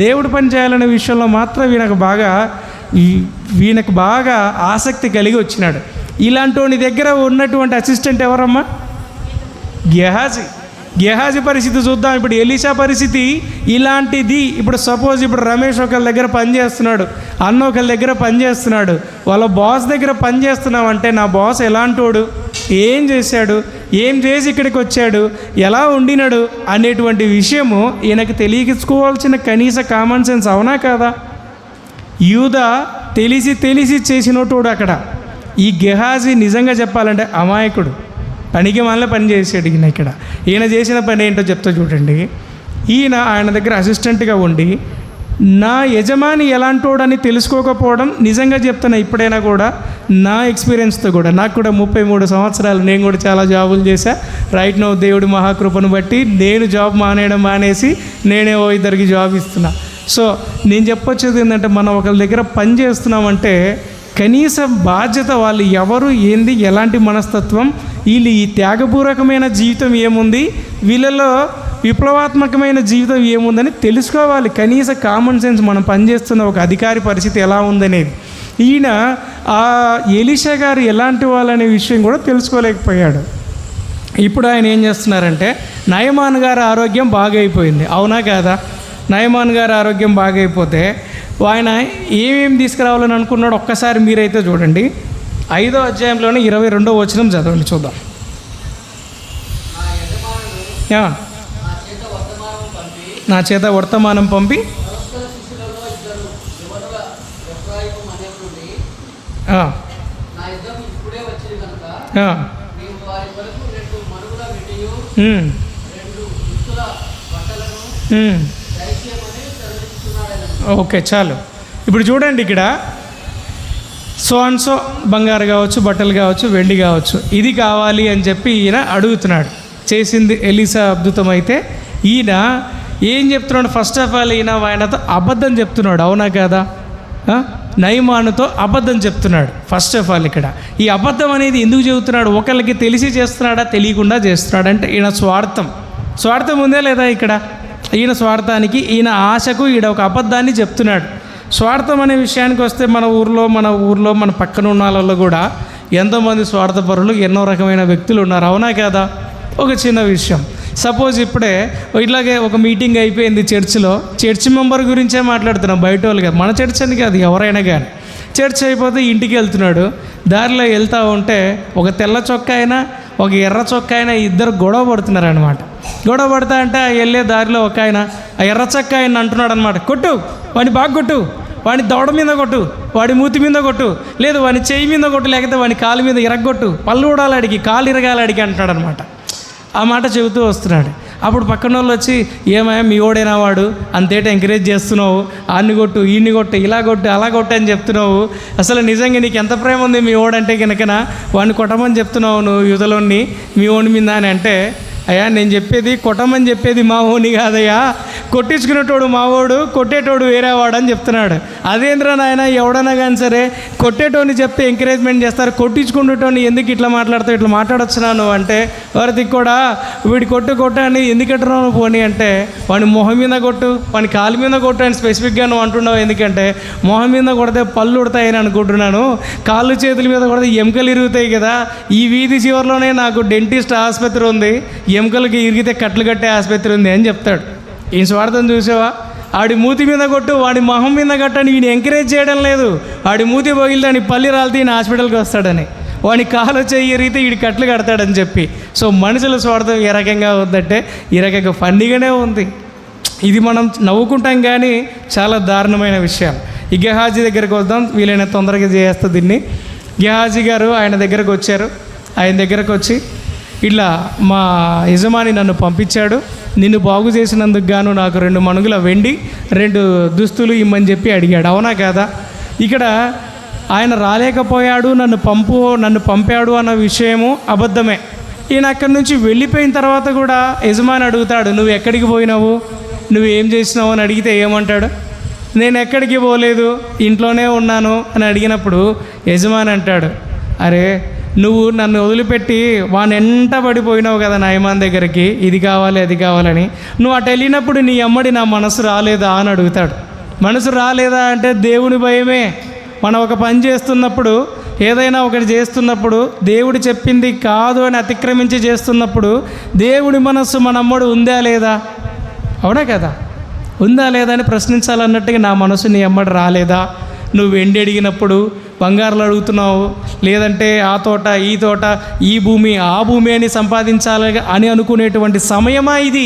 దేవుడు పని చేయాలనే విషయంలో మాత్రం వీళ్ళకు బాగా ఆసక్తి కలిగి వచ్చినాడు. ఇలాంటి దగ్గర ఉన్నటువంటి అసిస్టెంట్ ఎవరమ్మా? గెహాజీ పరిస్థితి చూద్దాం. ఇప్పుడు ఎలీషా పరిస్థితి ఇలాంటిది. ఇప్పుడు సపోజ్ ఇప్పుడు రమేష్ ఒకళ్ళ దగ్గర పనిచేస్తున్నాడు, అన్న ఒకళ్ళ దగ్గర పనిచేస్తున్నాడు, వాళ్ళ బాస్ దగ్గర పనిచేస్తున్నామంటే నా బాస్ ఎలాంటోడు, ఏం చేశాడు, ఏం చేసి ఇక్కడికి వచ్చాడు, ఎలా ఉండినాడు అనేటువంటి విషయము ఈయనకు తెలియచుకోవాల్సిన కనీస కామన్ సెన్స్ అవునా కాదా? యూదా తెలిసి చేసినోటోడు అక్కడ. ఈ గెహాజీ నిజంగా చెప్పాలంటే అమాయకుడు, పనికి మళ్ళీ పని చేసాడు ఈయన. ఇక్కడ ఈయన చేసిన పని ఏంటో చెప్తా చూడండి. ఆయన దగ్గర అసిస్టెంట్గా ఉండి నా యజమాని ఎలాంటోడని తెలుసుకోకపోవడం, నిజంగా చెప్తున్నా ఇప్పుడైనా కూడా నా ఎక్స్పీరియన్స్తో కూడా, నాకు కూడా 33 సంవత్సరాలు, నేను కూడా చాలా జాబులు చేశా. రైట్ నో దేవుడి మహాకృపను బట్టి నేను జాబ్ మానేసి నేనే 2 జాబ్ ఇస్తున్నా. సో నేను చెప్పొచ్చేది ఏంటంటే, మనం ఒకరి దగ్గర పని చేస్తున్నామంటే కనీస బాధ్యత, వాళ్ళు ఎవరు, ఏంది, ఎలాంటి మనస్తత్వం, వీళ్ళు ఈ త్యాగపూర్వకమైన జీవితం ఏముంది, వీళ్ళలో విప్లవాత్మకమైన జీవితం ఏముందని తెలుసుకోవాలి. కనీస కామన్ సెన్స్ మనం పనిచేస్తున్న ఒక అధికారి పరిస్థితి ఎలా ఉందనేది. ఈయన ఆ ఎలీషా గారు ఎలాంటి వాళ్ళనే విషయం కూడా తెలుసుకోలేకపోయాడు. ఇప్పుడు ఆయన ఏం చేస్తున్నారంటే, నయమాన్ గారి ఆరోగ్యం బాగైపోయింది. అవునా కాదా? నయమాన్ గారి ఆరోగ్యం బాగైపోతే ఆయన ఏమేమి తీసుకురావాలని అనుకున్నాడు ఒక్కసారి మీరైతే చూడండి. 5వ అధ్యాయంలోనే 22వ వచనం చదవండి, చూద్దాం. నా చేత వర్తమానం పంపి ఓకే, చాలు. ఇప్పుడు చూడండి, ఇక్కడ సో అండ్ సో బంగారు కావచ్చు, బట్టలు కావచ్చు, వెండి కావచ్చు, ఇది కావాలి అని చెప్పి ఈయన అడుగుతున్నాడు. చేసింది ఎలీసా అద్భుతం. అయితే ఈయన ఏం చెప్తున్నాడు? ఫస్ట్ ఆఫ్ ఆల్ ఆయనతో అబద్ధం చెప్తున్నాడు. అవునా కాదా? నయమానుతో అబద్ధం చెప్తున్నాడు. ఫస్ట్ ఆఫ్ ఆల్ ఇక్కడ ఈ అబద్ధం అనేది ఎందుకు చెబుతున్నాడు? ఒకళ్ళకి తెలిసి చేస్తున్నాడా, తెలియకుండా చేస్తున్నాడు? అంటే ఈయన స్వార్థం ఉందే లేదా? ఇక్కడ ఈయన స్వార్థానికి, ఈయన ఆశకు ఈయన ఒక అబద్ధాన్ని చెప్తున్నాడు. స్వార్థం అనే విషయానికి వస్తే మన ఊర్లో మన పక్కన ఉన్న వాళ్ళలో కూడా ఎంతోమంది స్వార్థపరులు, ఎన్నో రకమైన వ్యక్తులు ఉన్నారు. అవునా కదా? ఒక చిన్న విషయం, సపోజ్ ఇప్పుడే ఇట్లాగే ఒక మీటింగ్ అయిపోయింది చర్చ్ మెంబర్ గురించే మాట్లాడుతున్నాం, బయట వాళ్ళు కాదు, మన చర్చ్ అని కాదు, ఎవరైనా కానీ. చర్చ్ అయిపోతే ఇంటికి వెళ్తున్నాడు, దారిలో వెళ్తూ ఉంటే ఒక తెల్ల చొక్కా అయినా ఒక ఎర్ర చొక్కా అయినా ఇద్దరు గొడవ పడుతున్నారు అనమాట. గొడవ పడతా అంటే వెళ్ళే దారిలో ఒక ఆయన ఆ ఎర్ర చొక్కా ఆయన అంటున్నాడు అనమాట, కొట్టు వాడిని, బాగా కొట్టు, వాడిని దవడ మీద కొట్టు, వాడి మూతి మీద కొట్టు, లేదు వాడి చెయ్యి మీద కొట్టు, లేకపోతే వాడి కాలు మీద ఇరగొట్టు, పళ్ళు ఊడాలడికి, కాలు ఇరగాలడికి అంటున్నాడు అనమాట. ఆ మాట చెబుతూ వస్తున్నాడు. అప్పుడు పక్కన వాళ్ళు వచ్చి, ఏమయ్యా మీ ఓడైనా వాడు, అంతేట ఎంకరేజ్ చేస్తున్నావు, ఆన్ని కొట్టు, ఈయన్ని కొట్టు, ఇలా కొట్టు, అలా కొట్టు అని చెప్తున్నావు, అసలు నిజంగా నీకు ఎంత ప్రేమ ఉంది మీ ఓడంటే కనుకనా వాడిని కొట్టమని చెప్తున్నావు నువ్వు యువతలోని మీ ఓడి మీద అని అంటే, అయ్యా నేను చెప్పేది కొట్టమని చెప్పేది మా ఓని కాదయ్యా, కొట్టించుకునేటోడు మావోడు, కొట్టేటోడు వేరేవాడు అని చెప్తున్నాడు. అదేంద్రా నాయన, ఎవడన్నా కానీ సరే కొట్టేటోని చెప్తే ఎంకరేజ్మెంట్ చేస్తారు, కొట్టించుకునేటోని ఎందుకు ఇట్లా మాట్లాడతావు, ఇట్లా మాట్లాడొచ్చున్నాను అంటే, వారికి కూడా వీడి కొట్టు అని ఎందుకంటున్నావు పోనీ అంటే, వాడిని మొహం మీద కొట్టు, వాడిని కాలు మీద కొట్టు అని స్పెసిఫిక్గా నువ్వు అంటున్నావు. ఎందుకంటే మొహం మీద కొడితే పళ్ళు ఉడతాయని అనుకుంటున్నాను, కాళ్ళు చేతుల మీద కొడితే ఎముకలు ఇరుగుతాయి కదా, ఈ వీధి చివరిలోనే నాకు డెంటిస్ట్ ఆసుపత్రి ఉంది, ఎముకలకి ఇరిగితే కట్లు కట్టే ఆసుపత్రి ఉంది అని చెప్తాడు. ఈ స్వార్థం చూసావా? వాడి మూతి మీద కొట్టు, వాడి మొహం మీద కట్టని వీడిని ఎంకరేజ్ చేయడం లేదు. వాడి మూతి పగిలితే పల్లి రాలితే ఈయన హాస్పిటల్కి వస్తాడని, వాడిని కాలు చెయ్యి ఎరిగితే వీడి కట్లు కడతాడని చెప్పి. సో మనుషుల స్వార్థం ఏ రకంగా ఉందంటే ఈ రకంగా ఫన్నీగానే ఉంది. ఇది మనం నవ్వుకుంటాం కానీ చాలా దారుణమైన విషయం. ఈ గెహాజీ దగ్గరకు వద్దాం, వీలైన తొందరగా చేస్తే దీన్ని. గెహాజీ గారు ఆయన దగ్గరకు వచ్చారు. ఆయన దగ్గరకు వచ్చి, ఇట్లా మా యజమాని నన్ను పంపించాడు, నిన్ను బాగు చేసినందుకు గాను నాకు 2 మణుగుల వెండి, 2 దుస్తులు ఇమ్మని చెప్పి అడిగాడు. అవునా కాదా? ఇక్కడ ఆయన రాలేకపోయాడు, నన్ను పంపాడు అన్న విషయము అబద్ధమే. ఈయన అక్కడి నుంచి వెళ్ళిపోయిన తర్వాత కూడా యజమాని అడుగుతాడు, నువ్వు ఎక్కడికి పోయినావు, నువ్వు ఏం చేసినావు అని అడిగితే ఏమంటాడు? నేను ఎక్కడికి పోలేదు, ఇంట్లోనే ఉన్నాను అని అడిగినప్పుడు యజమాని అంటాడు, అరే నువ్వు నన్ను వదిలిపెట్టి వాని ఎంట పడిపోయినావు కదా నాయమాన్ దగ్గరికి, ఇది కావాలి అది కావాలని, నువ్వు అటు వెళ్ళినప్పుడు నీ అమ్మడి నా మనసు రాలేదా అని అడుగుతాడు. మనసు రాలేదా అంటే దేవుని భయమే. మనం ఒక పని చేస్తున్నప్పుడు, ఏదైనా ఒకటి చేస్తున్నప్పుడు, దేవుడు చెప్పింది కాదు అని అతిక్రమించి చేస్తున్నప్పుడు దేవుడి మనస్సు మన అమ్మడు ఉందా లేదా? అవునా కదా? ఉందా లేదా అని ప్రశ్నించాలన్నట్టుగా నా మనసు నీ అమ్మడు రాలేదా? నువ్వు వెండి అడిగినప్పుడు బంగారులు అడుగుతున్నావు, లేదంటే ఆ తోట ఈ తోట, ఈ భూమి ఆ భూమి అని సంపాదించాలి అని అనుకునేటువంటి సమయమా ఇది?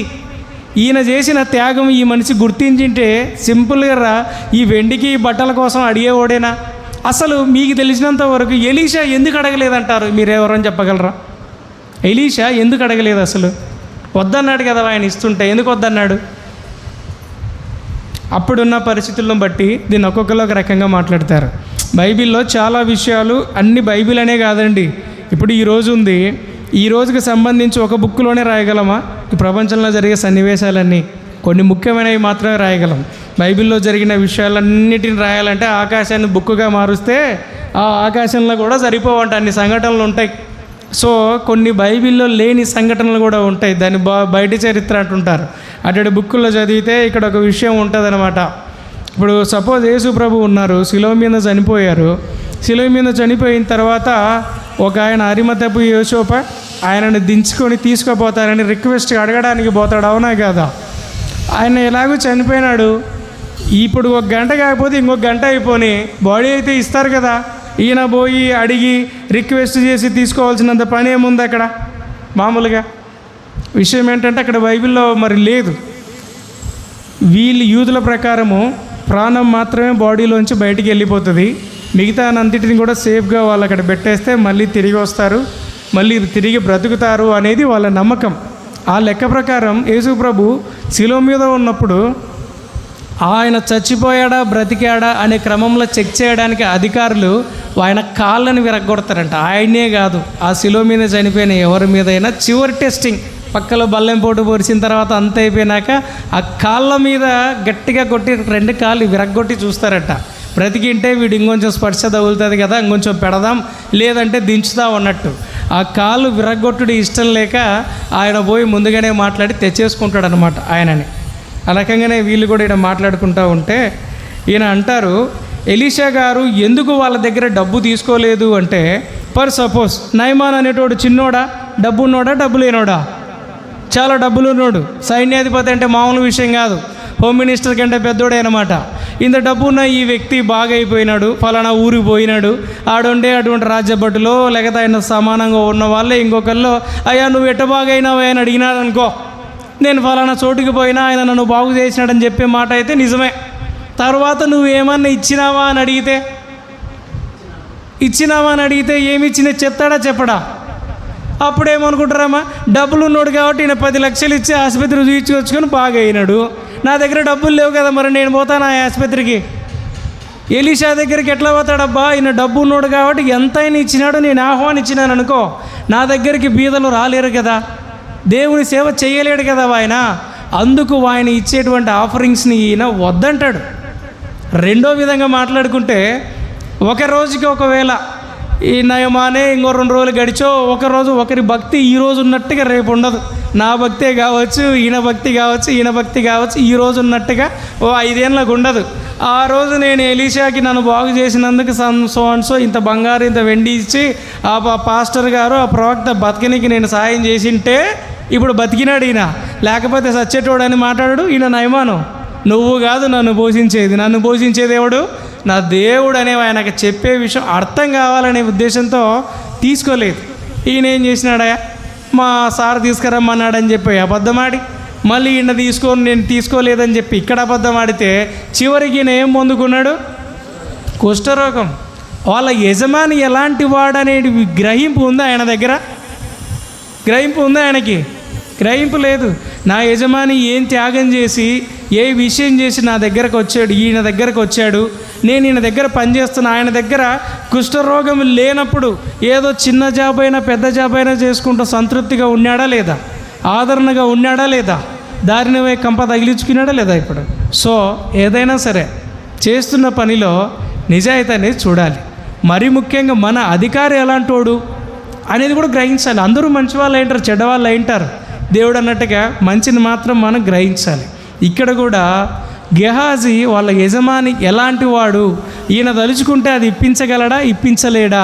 ఈయన చేసిన త్యాగం ఈ మనిషి గుర్తించింటే సింపుల్గా ఈ వెండికి బట్టల కోసం అడిగేవాడేనా? అసలు మీకు తెలిసినంత వరకు ఎలీషా ఎందుకు అడగలేదంటారు? మీరు ఎవరని చెప్పగలరా? ఎలీషా ఎందుకు అడగలేదు? అసలు వద్దన్నాడు కదా ఆయన ఇస్తుంటే, ఎందుకు వద్దన్నాడు? అప్పుడున్న పరిస్థితులను బట్టి దీన్ని ఒక్కొక్కరు ఒక రకంగా మాట్లాడతారు. బైబిల్లో చాలా విషయాలు, అన్ని బైబిల్ అనే కాదండి, ఇప్పుడు ఈరోజు ఉంది, ఈ రోజుకి సంబంధించి ఒక బుక్లోనే రాయగలమా? ఈ ప్రపంచంలో జరిగే సన్నివేశాలన్నీ కొన్ని ముఖ్యమైనవి మాత్రమే రాయగలం. బైబిల్లో జరిగిన విషయాలన్నిటిని రాయాలంటే ఆకాశాన్ని బుక్కుగా మారుస్తే ఆ ఆకాశంలో కూడా సరిపోవంట, అన్ని సంఘటనలు ఉంటాయి. సో కొన్ని బైబిల్లో లేని సంఘటనలు కూడా ఉంటాయి, దాన్ని బయట చరిత్ర అంటుంటారు. అటు బుక్కుల్లో చదివితే ఇక్కడ ఒక విషయం ఉంటుంది అనమాట. ఇప్పుడు సపోజ్ యేసు ప్రభు ఉన్నారు, శిలువ మీద చనిపోయారు. శిలువ మీద చనిపోయిన తర్వాత ఒక ఆయన అరిమతపు యోసేపు ఆయనను దించుకొని తీసుకుపోతారని రిక్వెస్ట్ అడగడానికి పోతాడు. అవునా కదా? ఆయన ఎలాగో చనిపోయినాడు, ఇప్పుడు 1 గంట కాకపోతే ఇంకొక గంట అయిపోయి బాడీ అయితే ఇస్తారు కదా, ఈయన పోయి అడిగి రిక్వెస్ట్ చేసి తీసుకోవాల్సినంత పని ఏముంది అక్కడ? మామూలుగా విషయం ఏంటంటే అక్కడ బైబిల్లో మరి లేదు. వీళ్ళు యూదుల ప్రకారము ప్రాణం మాత్రమే బాడీలోంచి బయటికి వెళ్ళిపోతుంది, మిగతా అన్నింటిని కూడా సేఫ్గా వాళ్ళు అక్కడ పెట్టేస్తే మళ్ళీ తిరిగి వస్తారు, మళ్ళీ తిరిగి బ్రతుకుతారు అనేది వాళ్ళ నమ్మకం. ఆ లెక్క ప్రకారం యేసు ప్రభు శిలువ మీద ఉన్నప్పుడు ఆయన చచ్చిపోయాడా బ్రతికాడా అనే క్రమంలో చెక్ చేయడానికి అధికారులు ఆయన కాళ్ళని విరగ్గొడతారంట. ఆయనే కాదు, ఆ శిలువ మీద చనిపోయిన ఎవరి మీదైనా చివరి టెస్టింగ్, పక్కలో బల్లెం పోటు పొరిచిన తర్వాత అంత అయిపోయినాక ఆ కాళ్ళ మీద గట్టిగా కొట్టి 2 కాళ్ళు విరగ్గొట్టి చూస్తారట. బ్రతికింటే వీడు ఇంకొంచెం స్పర్శ తగులుతుంది కదా, ఇంకొంచెం పెడదాం, లేదంటే దించుదాం అన్నట్టు. ఆ కాళ్ళు విరగ్గొట్టుడు ఇష్టం లేక ఆయన పోయి ముందుగానే మాట్లాడి తెచ్చేసుకుంటాడు అనమాట ఆయనని. ఆ రకంగానే వీళ్ళు కూడా ఇక్కడ మాట్లాడుకుంటూ ఉంటే ఈయన అంటారు, ఎలీషా గారు ఎందుకు వాళ్ళ దగ్గర డబ్బు తీసుకోలేదు అంటే, ఫర్ సపోజ్ నయమాన్ అనేటోడు చిన్నోడా, డబ్బున్నోడా, డబ్బు లేనోడా? చాలా డబ్బులున్నోడు, సైన్యాధిపతి అంటే మామూలు విషయం కాదు, హోమ్ మినిస్టర్ కంటే పెద్దోడే అనమాట. ఇంత డబ్బున్న ఈ వ్యక్తి బాగా అయిపోయినాడు, ఫలానా ఊరికి పోయినాడు, ఆడుండే అటువంటి రాజ్యభటులో లేకపోతే ఆయన సమానంగా ఉన్న వాళ్ళే ఇంకొకళ్ళు, అయ్యా నువ్వు ఎట్ట బాగా అయినావు అని అడిగినాడు అనుకో, నేను ఫలానా చోటుకి పోయినా ఆయన నన్ను బాగు చేసినాడని చెప్పే మాట అయితే నిజమే. తర్వాత నువ్వు ఏమన్నా ఇచ్చినావా అని అడిగితే ఏమి ఇచ్చినా చెప్తాడా చెప్పడా? అప్పుడేమనుకుంటారమ్మా, డబ్బులు ఉన్నాడు కాబట్టి ఈయన 10 లక్షలు ఇచ్చి ఆసుపత్రి చూపించుకొచ్చుకొని బాగా అయినాడు, నా దగ్గర డబ్బులు లేవు కదా, మరి నేను పోతాను ఆ ఆసుపత్రికి. ఎలీషా దగ్గరికి ఎట్లా పోతాడబ్బా, ఈయన డబ్బు ఉన్నాడు కాబట్టి ఎంతైనా ఇచ్చినాడు, నేను ఆహ్వానించినాను అనుకో, నా దగ్గరికి బీదలు రాలేరు కదా, దేవుని సేవ చేయలేడు కదా ఆయన. అందుకు ఆయన ఇచ్చేటువంటి ఆఫరింగ్స్ని ఈయన వద్దంటాడు. రెండో విధంగా మాట్లాడుకుంటే, ఒక రోజుకి ఒకవేళ ఈ నయమానే ఇంకో 2 రోజులు గడిచో, ఒకరోజు ఒకరి భక్తి ఈరోజు ఉన్నట్టుగా రేపు ఉండదు. నా భక్తే కావచ్చు, ఈయన భక్తి కావచ్చు, ఈ రోజు ఉన్నట్టుగా 5 ఏళ్ళకు ఉండదు. ఆ రోజు నేను ఎలీషాకి నన్ను బాగు చేసినందుకు సో ఇంత బంగారు ఇంత వెండి ఇచ్చి ఆ పాస్టర్ గారు ఆ ప్రవక్త బతికినికి నేను సాయం చేసింటే ఇప్పుడు బతికినాడు ఈయన, లేకపోతే సచ్చేటోడని మాట్లాడాడు ఈయన నయమాను. నువ్వు కాదు నన్ను పోషించేది ఎవడు? నా దేవుడు అనే ఆయనకు చెప్పే విషయం అర్థం కావాలనే ఉద్దేశంతో తీసుకోలేదు. ఈయన ఏం చేసినాడా, మా సార్ తీసుకురమ్మన్నాడని చెప్పి అబద్ధమాడి, మళ్ళీ ఈయన నేను తీసుకోలేదని చెప్పి ఇక్కడ అబద్ధం ఆడితే చివరికి ఈయన ఏం పొందుకున్నాడు? కుష్ఠరోగం. వాళ్ళ యజమాని ఎలాంటి వాడనేది గ్రహింపు ఉందా ఆయన దగ్గర? గ్రహింపు ఉందా ఆయనకి? గ్రహింపు లేదు. నా యజమాని ఏం త్యాగం చేసి ఏ విషయం చేసి నా దగ్గరకు వచ్చాడు, ఈయన దగ్గరకు వచ్చాడు, నేను ఈయన దగ్గర పనిచేస్తున్నా, ఆయన దగ్గర కుష్ఠరోగం లేనప్పుడు ఏదో చిన్న జాబ్ అయినా పెద్ద జాబ్ అయినా చేసుకుంటూ సంతృప్తిగా ఉన్నాడా లేదా? ఆదరణగా ఉన్నాడా లేదా? దారిని పోయి కంప తగిలించుకున్నాడా లేదా? ఇప్పుడు సో ఏదైనా సరే చేస్తున్న పనిలో నిజాయితీ అనేది చూడాలి. మరీ ముఖ్యంగా మన అధికారి ఎలాంటోడు అనేది కూడా గ్రహించాలి. అందరూ మంచి వాళ్ళు అయింటారు, చెడ్డవాళ్ళు అయింటారు. దేవుడు అన్నట్టుగా మంచిని మాత్రం మనం గ్రహించాలి. ఇక్కడ కూడా గెహాజీ వాళ్ళ యజమాని ఎలాంటి వాడు, ఈయన తలుచుకుంటే అది ఇప్పించగలడా, ఇప్పించలేడా,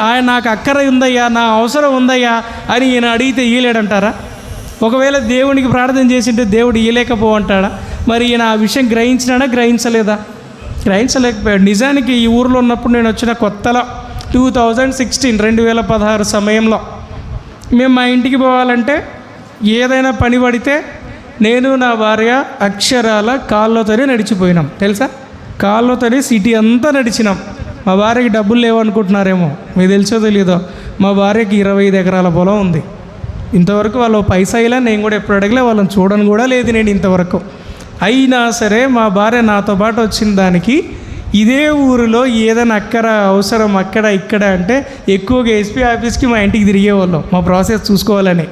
ఆయన నాకు అక్కర ఉందయ్యా, నా అవసరం ఉందయ్యా అని ఈయన అడిగితే ఇయ్యలేడంటారా? ఒకవేళ దేవునికి ప్రార్థన చేసింటే దేవుడు ఇయ్యలేకపోమంటాడా? మరి ఈయన ఆ విషయం గ్రహించినాడా, గ్రహించలేదా? గ్రహించలేకపోయాడు. నిజానికి ఈ ఊరిలో ఉన్నప్పుడు నేను వచ్చిన కొత్తలో 2016 సమయంలో మేము మా ఇంటికి పోవాలంటే ఏదైనా పని పడితే నేను నా భార్య అక్షరాల కాళ్ళతోనే నడిచిపోయినాం. తెలుసా, కాళ్ళతోనే సిటీ అంతా నడిచినాం. మా భార్యకి డబ్బులు లేవనుకుంటున్నారేమో, మీకు తెలుసో తెలీదో, మా భార్యకి 25 ఎకరాల పొలం ఉంది. ఇంతవరకు వాళ్ళు పైసా ఇలా నేను కూడా ఎప్పుడు అడగలే, వాళ్ళని చూడను కూడా లేదు నేను ఇంతవరకు. అయినా సరే మా భార్య నాతో పాటు వచ్చిన దానికి ఇదే ఊరిలో ఏదైనా అక్కర అవసరం అక్కడ ఇక్కడ అంటే ఎక్కువగా ఎస్పీ ఆఫీస్కి మా ఇంటికి తిరిగేవాళ్ళం, మా ప్రాసెస్ చూసుకోవాలని.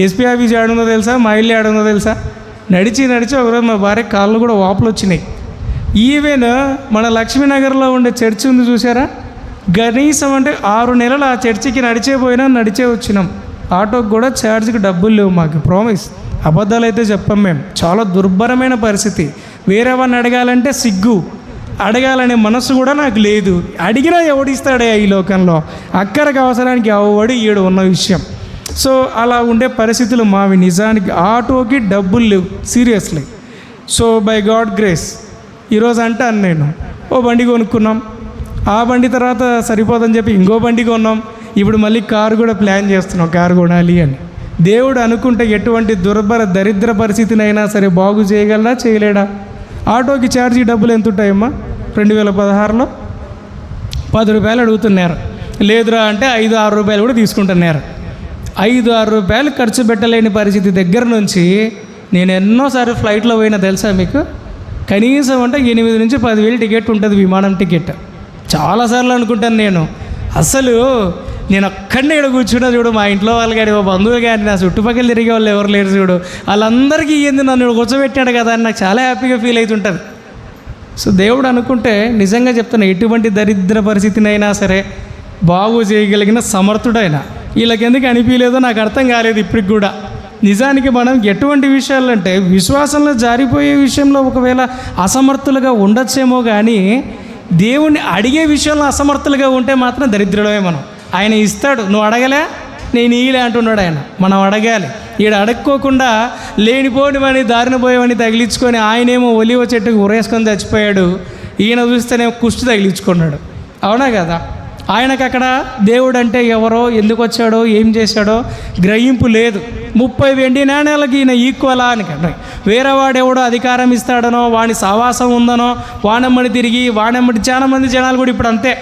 ఎస్పీ ఆఫీస్ ఆడుందో తెలుసా, మా ఇల్లు ఆడుందో తెలుసా? నడిచి ఒకరోజు మా భార్య కాళ్ళు కూడా వాపులు వచ్చినాయి. ఈవెన్ మన లక్ష్మీనగర్లో ఉండే చర్చి ఉంది చూసారా, కనీసం అంటే 6 నెలలు ఆ చర్చికి నడిచే వచ్చినాం. ఆటోకి కూడా ఛార్జ్కి డబ్బులు లేవు మాకు, ప్రామిస్, అబద్ధాలు అయితే చెప్పాం మేము. చాలా దుర్భరమైన పరిస్థితి. వేరే వాడిని అడగాలంటే సిగ్గు, అడగాలనే మనసు కూడా నాకు లేదు. అడిగినా ఎవడిస్తాడే ఈ లోకంలో? అక్కడికి అవసరానికి ఎవడు ఈడు ఉన్న విషయం. సో అలా ఉండే పరిస్థితులు మావి. నిజానికి ఆటోకి డబ్బులు లేవు, seriously. So by God grace ఈరోజు అంటాను నేను, ఓ బండి కొనుక్కున్నాం, ఆ బండి తర్వాత సరిపోదని చెప్పి ఇంకో బండి కొన్నాం, ఇప్పుడు మళ్ళీ కారు కూడా ప్లాన్ చేస్తున్నాం, కారు కొనాలి అని. దేవుడు అనుకుంటే ఎటువంటి దరిద్ర పరిస్థితినైనా సరే బాగు చేయగలడా, చేయలేడా? ఆటోకి ఛార్జీ డబ్బులు ఎంత ఉంటాయమ్మా? 2016లో 10 రూపాయలు అడుగుతున్నారు. లేదురా అంటే 5-6 రూపాయలు కూడా తీసుకుంటున్నారు. ₹5-6 ఖర్చు పెట్టలేని పరిస్థితి దగ్గర నుంచి నేను ఎన్నోసార్లు ఫ్లైట్లో పోయినా తెలుసా మీకు? కనీసం అంటే 8,000-10,000 టికెట్ ఉంటుంది, విమానం టికెట్. చాలాసార్లు అనుకుంటాను నేను, అసలు నేను ఒక్కడిని ఇక్కడ కూర్చున్నా చూడు, మా ఇంట్లో వాళ్ళు కానీ, మా బంధువులు కానీ, నా చుట్టుపక్కల తిరిగే వాళ్ళు ఎవరు లేరు చూడు, వాళ్ళందరికీ ఏంది నన్ను కూర్చోబెట్టాడు కదా అని నాకు చాలా హ్యాపీగా ఫీల్ అవుతుంటుంది. సో దేవుడు అనుకుంటే నిజంగా చెప్తాను, ఎటువంటి దరిద్ర పరిస్థితినైనా సరే బాగు చేయగలిగిన సమర్థుడైన. వీళ్ళకెందుకు అనిపించలేదో నాకు అర్థం కాలేదు ఇప్పటికి కూడా. నిజానికి మనం ఎటువంటి విషయాలు అంటే విశ్వాసంలో జారిపోయే విషయంలో ఒకవేళ అసమర్థులుగా ఉండొచ్చేమో, కానీ దేవుణ్ణి అడిగే విషయంలో అసమర్థులుగా ఉంటే మాత్రం దరిద్రులమే మనం. ఆయన ఇస్తాడు, నువ్వు అడగలే నేను ఈలే అంటున్నాడు ఆయన. మనం అడగాలి. ఈడ అడక్కోకుండా లేనిపోనివని దారిన పోయేవని తగిలించుకొని ఆయనేమో ఒలివ చెట్టుకు ఉరేసుకొని చచ్చిపోయాడు. ఈయన చూస్తేనేమో కుష్టి తగిలించుకున్నాడు. అవునా కదా? ఆయనకు అక్కడ దేవుడు అంటే ఎవరో, ఎందుకు వచ్చాడో, ఏం చేశాడో గ్రహింపు లేదు. 30 వెండి నాణ్యాలకి ఈయన ఈక్వలా అని కంటే వేరే వాడెవడో అధికారం ఇస్తాడనో, వాడి సావాసం ఉందనో, వానమ్మడి తిరిగి వానమ్మడి చాలామంది జనాలు కూడా ఇప్పుడు అంతే.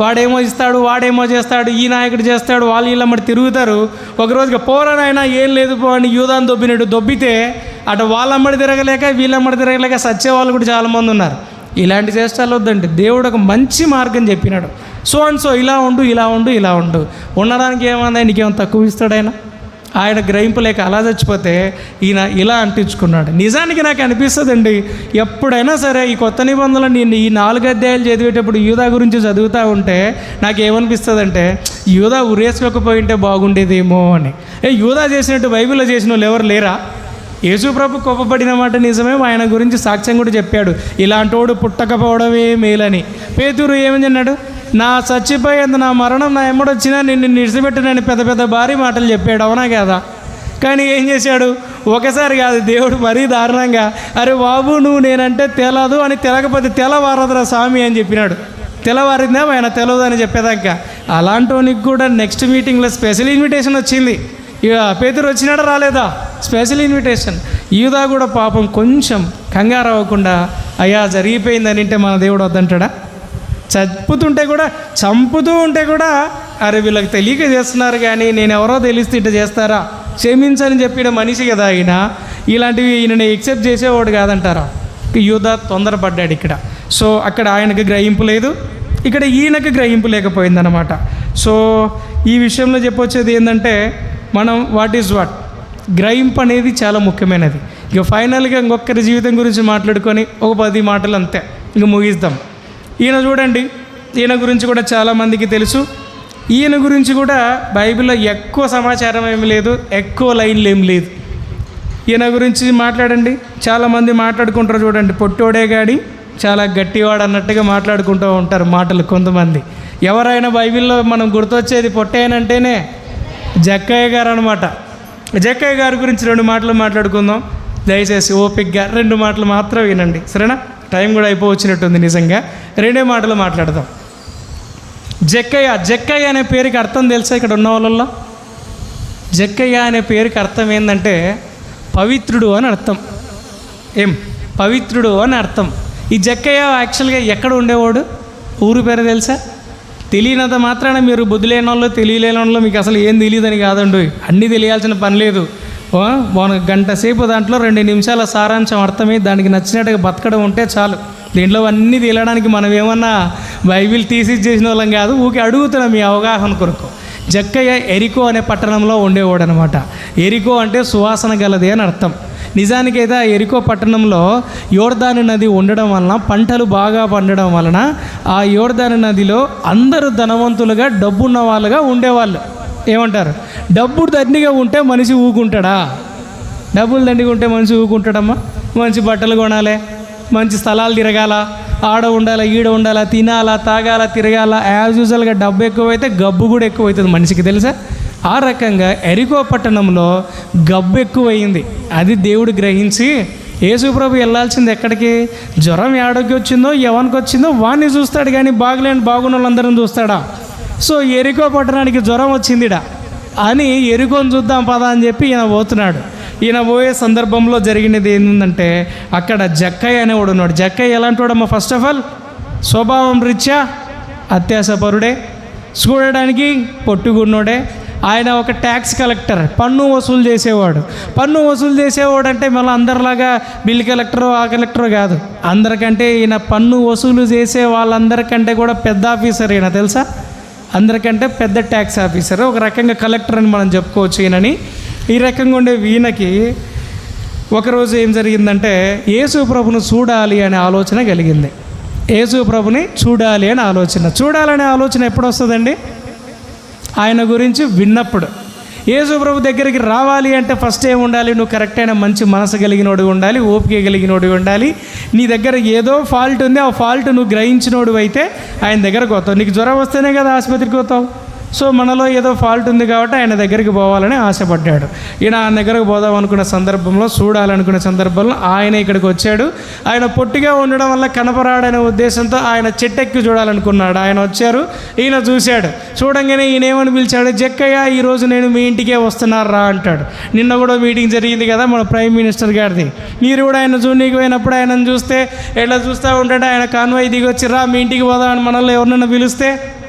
వాడేమో ఇస్తాడు, వాడేమో చేస్తాడు, ఈ నాయకుడు చేస్తాడు, వాళ్ళు వీళ్ళమ్మడి తిరుగుతారు. ఒకరోజుగా పోరానైనా ఏం లేదు పో అని యూదాను దొబ్బితే అటు వాళ్ళమ్మడి తిరగలేక వీళ్ళమ్మడి తిరగలేక సచ్చేవాళ్ళు కూడా చాలామంది ఉన్నారు. ఇలాంటి చేష్టాలు వద్దండి. దేవుడు ఒక మంచి మార్గం చెప్పినాడు. సో అండ్ సో ఇలా ఉండు, ఇలా ఉండు, ఇలా ఉండు. ఉండడానికి ఏమన్నా నీకేమో తక్కువ ఇస్తాడు ఆయన గ్రహింపు లేక అలా చచ్చిపోతే ఈయన ఇలా అంటించుకున్నాడు. నిజానికి నాకు అనిపిస్తుందండి, ఎప్పుడైనా సరే ఈ కొత్త నిబంధనలు నేను ఈ 4 అధ్యాయాలు చదివేటప్పుడు యూదా గురించి చదువుతూ ఉంటే నాకేమనిపిస్తుంది అంటే, యూదా ఉరేసుకోకపోయి ఉంటే బాగుండేదేమో అని. యూదా చేసినట్టు బైబిల్లో చేసిన వాళ్ళు ఎవరు లేరా? యేసు ప్రభు కోపపడిన మాట నిజమే, ఆయన గురించి సాక్ష్యం కూడా చెప్పాడు, ఇలాంటోడు పుట్టకపోవడమే మేలని. పేతురు ఏమని అన్నాడు? నా చచ్చిపోయేంత నా మరణం నా ఎమ్మడొచ్చినా నిన్ను నిడిచిపెట్టనని పెద్ద పెద్ద భారీ మాటలు చెప్పాడు. అవునా కదా? కానీ ఏం చేశాడు? ఒకసారి కాదు, దేవుడు మరీ దారుణంగా, అరే బాబు నువ్వు నేనంటే తెలదు అని, తెలకపోతే తెల్లవారదురా స్వామి అని చెప్పినాడు. తెల్లవారిందా ఆయన తెలియదు అని చెప్పేదాకా. అలాంటి కూడా నెక్స్ట్ మీటింగ్లో స్పెషల్ ఇన్విటేషన్ వచ్చింది. ఇక పేతురు వచ్చినాడా రాలేదా? Special invitation. యూదా కూడా పాపం కొంచెం కంగారు అవ్వకుండా, అయ్యా జరిగిపోయిందని అంటే మన దేవుడు వద్దంటాడా? చంపుతూ ఉంటే కూడా అరే వీళ్ళకి తెలియక చేస్తున్నారు, కానీ నేను ఎవరో తెలిస్తే ఇట్లా చేస్తారా, క్షమించని చెప్పిన మనిషి కదా ఆయన. ఇలాంటివి ఈయనని ఎక్సెప్ట్ చేసేవాడు కాదంటారా? యూదా తొందరపడ్డాడు ఇక్కడ. సో అక్కడ ఆయనకు గ్రహింపు లేదు, ఇక్కడ ఈయనకు గ్రహింపు లేకపోయిందన్నమాట. సో ఈ విషయంలో చెప్పొచ్చేది ఏంటంటే, మనం వాట్ ఈజ్ వాట్, గ్రహింపు అనేది చాలా ముఖ్యమైనది. ఇక ఫైనల్గా ఇంకొకరి జీవితం గురించి మాట్లాడుకొని ఒక 10 మాటలు అంతే ఇంక ముగిస్తాం. ఈయన చూడండి, ఈయన గురించి కూడా చాలామందికి తెలుసు. ఈయన గురించి కూడా బైబిల్లో ఎక్కువ సమాచారం ఏమి లేదు, ఎక్కువ లైన్లు ఏం లేదు. ఈయన గురించి మాట్లాడండి, చాలామంది మాట్లాడుకుంటారు చూడండి, పొట్టోడే గాడి చాలా గట్టివాడు అన్నట్టుగా మాట్లాడుకుంటూ ఉంటారు మాటలు కొంతమంది. ఎవరైనా బైబిల్లో మనం గుర్తొచ్చేది పొట్టేనంటేనే జక్కయ్య గారు అనమాట. జక్కయ్య గారి గురించి 2 మాటలు మాట్లాడుకుందాం. దయచేసి ఓపిక్గా 2 మాటలు మాత్రం వినండి, సరేనా? టైం కూడా అయిపోవచ్చినట్టుంది నిజంగా. 2 మాటలు మాట్లాడదాం. జక్కయ్య అనే పేరుకి అర్థం తెలుసా ఇక్కడ ఉన్న వాళ్ళల్లో? జక్కయ్య అనే పేరుకి అర్థం ఏంటంటే పవిత్రుడు అని అర్థం. పవిత్రుడు అని అర్థం. ఈ జక్కయ్య యాక్చువల్గా ఎక్కడ ఉండేవాడు? ఊరు పేరు తెలుసా? తెలియనంత మాత్రాన మీరు బుద్ధి లేని వాళ్ళు, తెలియలేని వాళ్ళు మీకు అసలు ఏం తెలియదని కాదండి, అన్నీ తెలియాల్సిన పని లేదు. గంట సేపు దాంట్లో 2 నిమిషాల సారాంశం అర్థమై దానికి నచ్చినట్టుగా బతకడం ఉంటే చాలు. దీంట్లో అన్నీ తెలియడానికి మనం ఏమన్నా బైబిల్ తీసి చేసిన వాళ్ళం కాదు, ఊరికి అడుగుతున్నాం మీ అవగాహన కొరకు. జక్కయ్య ఎరికో అనే పట్టణంలో ఉండేవాడు అనమాట. ఎరికో అంటే సువాసన గలది అని అర్థం. నిజానికైతే ఆ ఎరికో పట్టణంలో యోర్దాను నది ఉండడం వలన, పంటలు బాగా పండడం వలన ఆ యోర్దాను నదిలో అందరూ ధనవంతులుగా డబ్బున్న వాళ్ళుగా ఉండేవాళ్ళు. ఏమంటారు? డబ్బు దండిగా ఉంటే మనిషి ఊకుంటాడా? డబ్బులు దండిగా ఉంటే మనిషి ఊకుంటాడమ్మా? మంచి బట్టలు కొనాలి, మంచి స్థలాలు తిరగాల, ఆడ ఉండాలా, ఈడ ఉండాలా, తినాలా, తాగాల, తిరగాల. యాజ్ యూజువల్గా డబ్బు ఎక్కువైతే గబ్బు కూడా ఎక్కువవుతుంది మనిషికి, తెలుసా? ఆ రకంగా ఎరికో పట్టణంలో గబ్బు ఎక్కువైంది. అది దేవుడు గ్రహించి యేసుప్రభు వెళ్ళాల్సింది ఎక్కడికి? జ్వరం ఏడకి వచ్చిందో ఎవరికి వచ్చిందో వాడిని చూస్తాడు, కానీ బాగున్న వాళ్ళందరిని చూస్తాడా? సో ఎరికో పట్టణానికి జ్వరం వచ్చిందిడా అని ఎరికోని చూద్దాం పదా అని చెప్పి ఈయన పోతున్నాడు. ఈయన పోయే సందర్భంలో జరిగినది ఏంటంటే, అక్కడ జక్కయ్య అనేవాడు ఉన్నాడు. జక్కయ్య ఎలాంటి వాడమ్మా? ఫస్ట్ ఆఫ్ ఆల్ స్వభావం రీత్యా అత్యాసపరుడే, చూడడానికి పొట్టుగున్నోడే, ఆయన ఒక ట్యాక్స్ కలెక్టర్, పన్ను వసూలు చేసేవాడు. పన్ను వసూలు చేసేవాడు అంటే మళ్ళీ అందరిలాగా బిల్ కలెక్టరు ఆ కలెక్టరు కాదు. అందరికంటే ఈయన పన్ను వసూలు చేసే వాళ్ళందరికంటే కూడా పెద్ద ఆఫీసర్ ఈయన, తెలుసా? అందరికంటే పెద్ద ట్యాక్స్ ఆఫీసర్, ఒక రకంగా కలెక్టర్ అని మనం చెప్పుకోవచ్చు ఈయనని. ఈ రకంగా ఉండే ఈయనకి ఒకరోజు ఏం జరిగిందంటే యేసు ప్రభును చూడాలి అనే ఆలోచన కలిగింది. యేసు ప్రభుని చూడాలి అని ఆలోచన. చూడాలనే ఆలోచన ఎప్పుడు వస్తుందండి? ఆయన గురించి విన్నప్పుడు. యేసు ప్రభు దగ్గరికి రావాలి అంటే ఫస్ట్ ఏమి ఉండాలి? నువ్వు కరెక్ట్ అయిన మంచి మనసు కలిగినోడు ఉండాలి, ఓపిక కలిగినోడు ఉండాలి. నీ దగ్గర ఏదో ఫాల్ట్ ఉంది, ఆ ఫాల్ట్ నువ్వు గ్రహించినోడు అయితే ఆయన దగ్గరకు పోతావు. నీకు జ్వరం వస్తేనే కదా ఆసుపత్రికి పోతావు. సో మనలో ఏదో ఫాల్ట్ ఉంది కాబట్టి ఆయన దగ్గరికి పోవాలని ఆశపడ్డాడు. ఈయన ఆయన దగ్గరకు పోదాం అనుకున్న సందర్భంలో, చూడాలనుకున్న సందర్భంలో ఆయన ఇక్కడికి వచ్చాడు. ఆయన పొట్టిగా ఉండడం వల్ల కనపరాడనే ఉద్దేశంతో ఆయన చెట్టెక్కి చూడాలనుకున్నాడు. ఆయన వచ్చారు, ఈయన చూశాడు. చూడంగానే ఈయన ఏమని పిలిచాడు? జక్కయ్య, ఈరోజు నేను మీ ఇంటికే వస్తున్నారా అంటాడు. నిన్న కూడా మీటింగ్ జరిగింది కదా మన ప్రైమ్ మినిస్టర్ గారిది. మీరు కూడా ఆయన చూడనీకి పోయినప్పుడు ఆయనను చూస్తే ఎట్లా చూస్తూ ఉంటాడు? ఆయన కాన్వాయ్ దిగి వచ్చి రా మీ ఇంటికి పోదామని మనల్ని ఎవరినైనా పిలిస్తే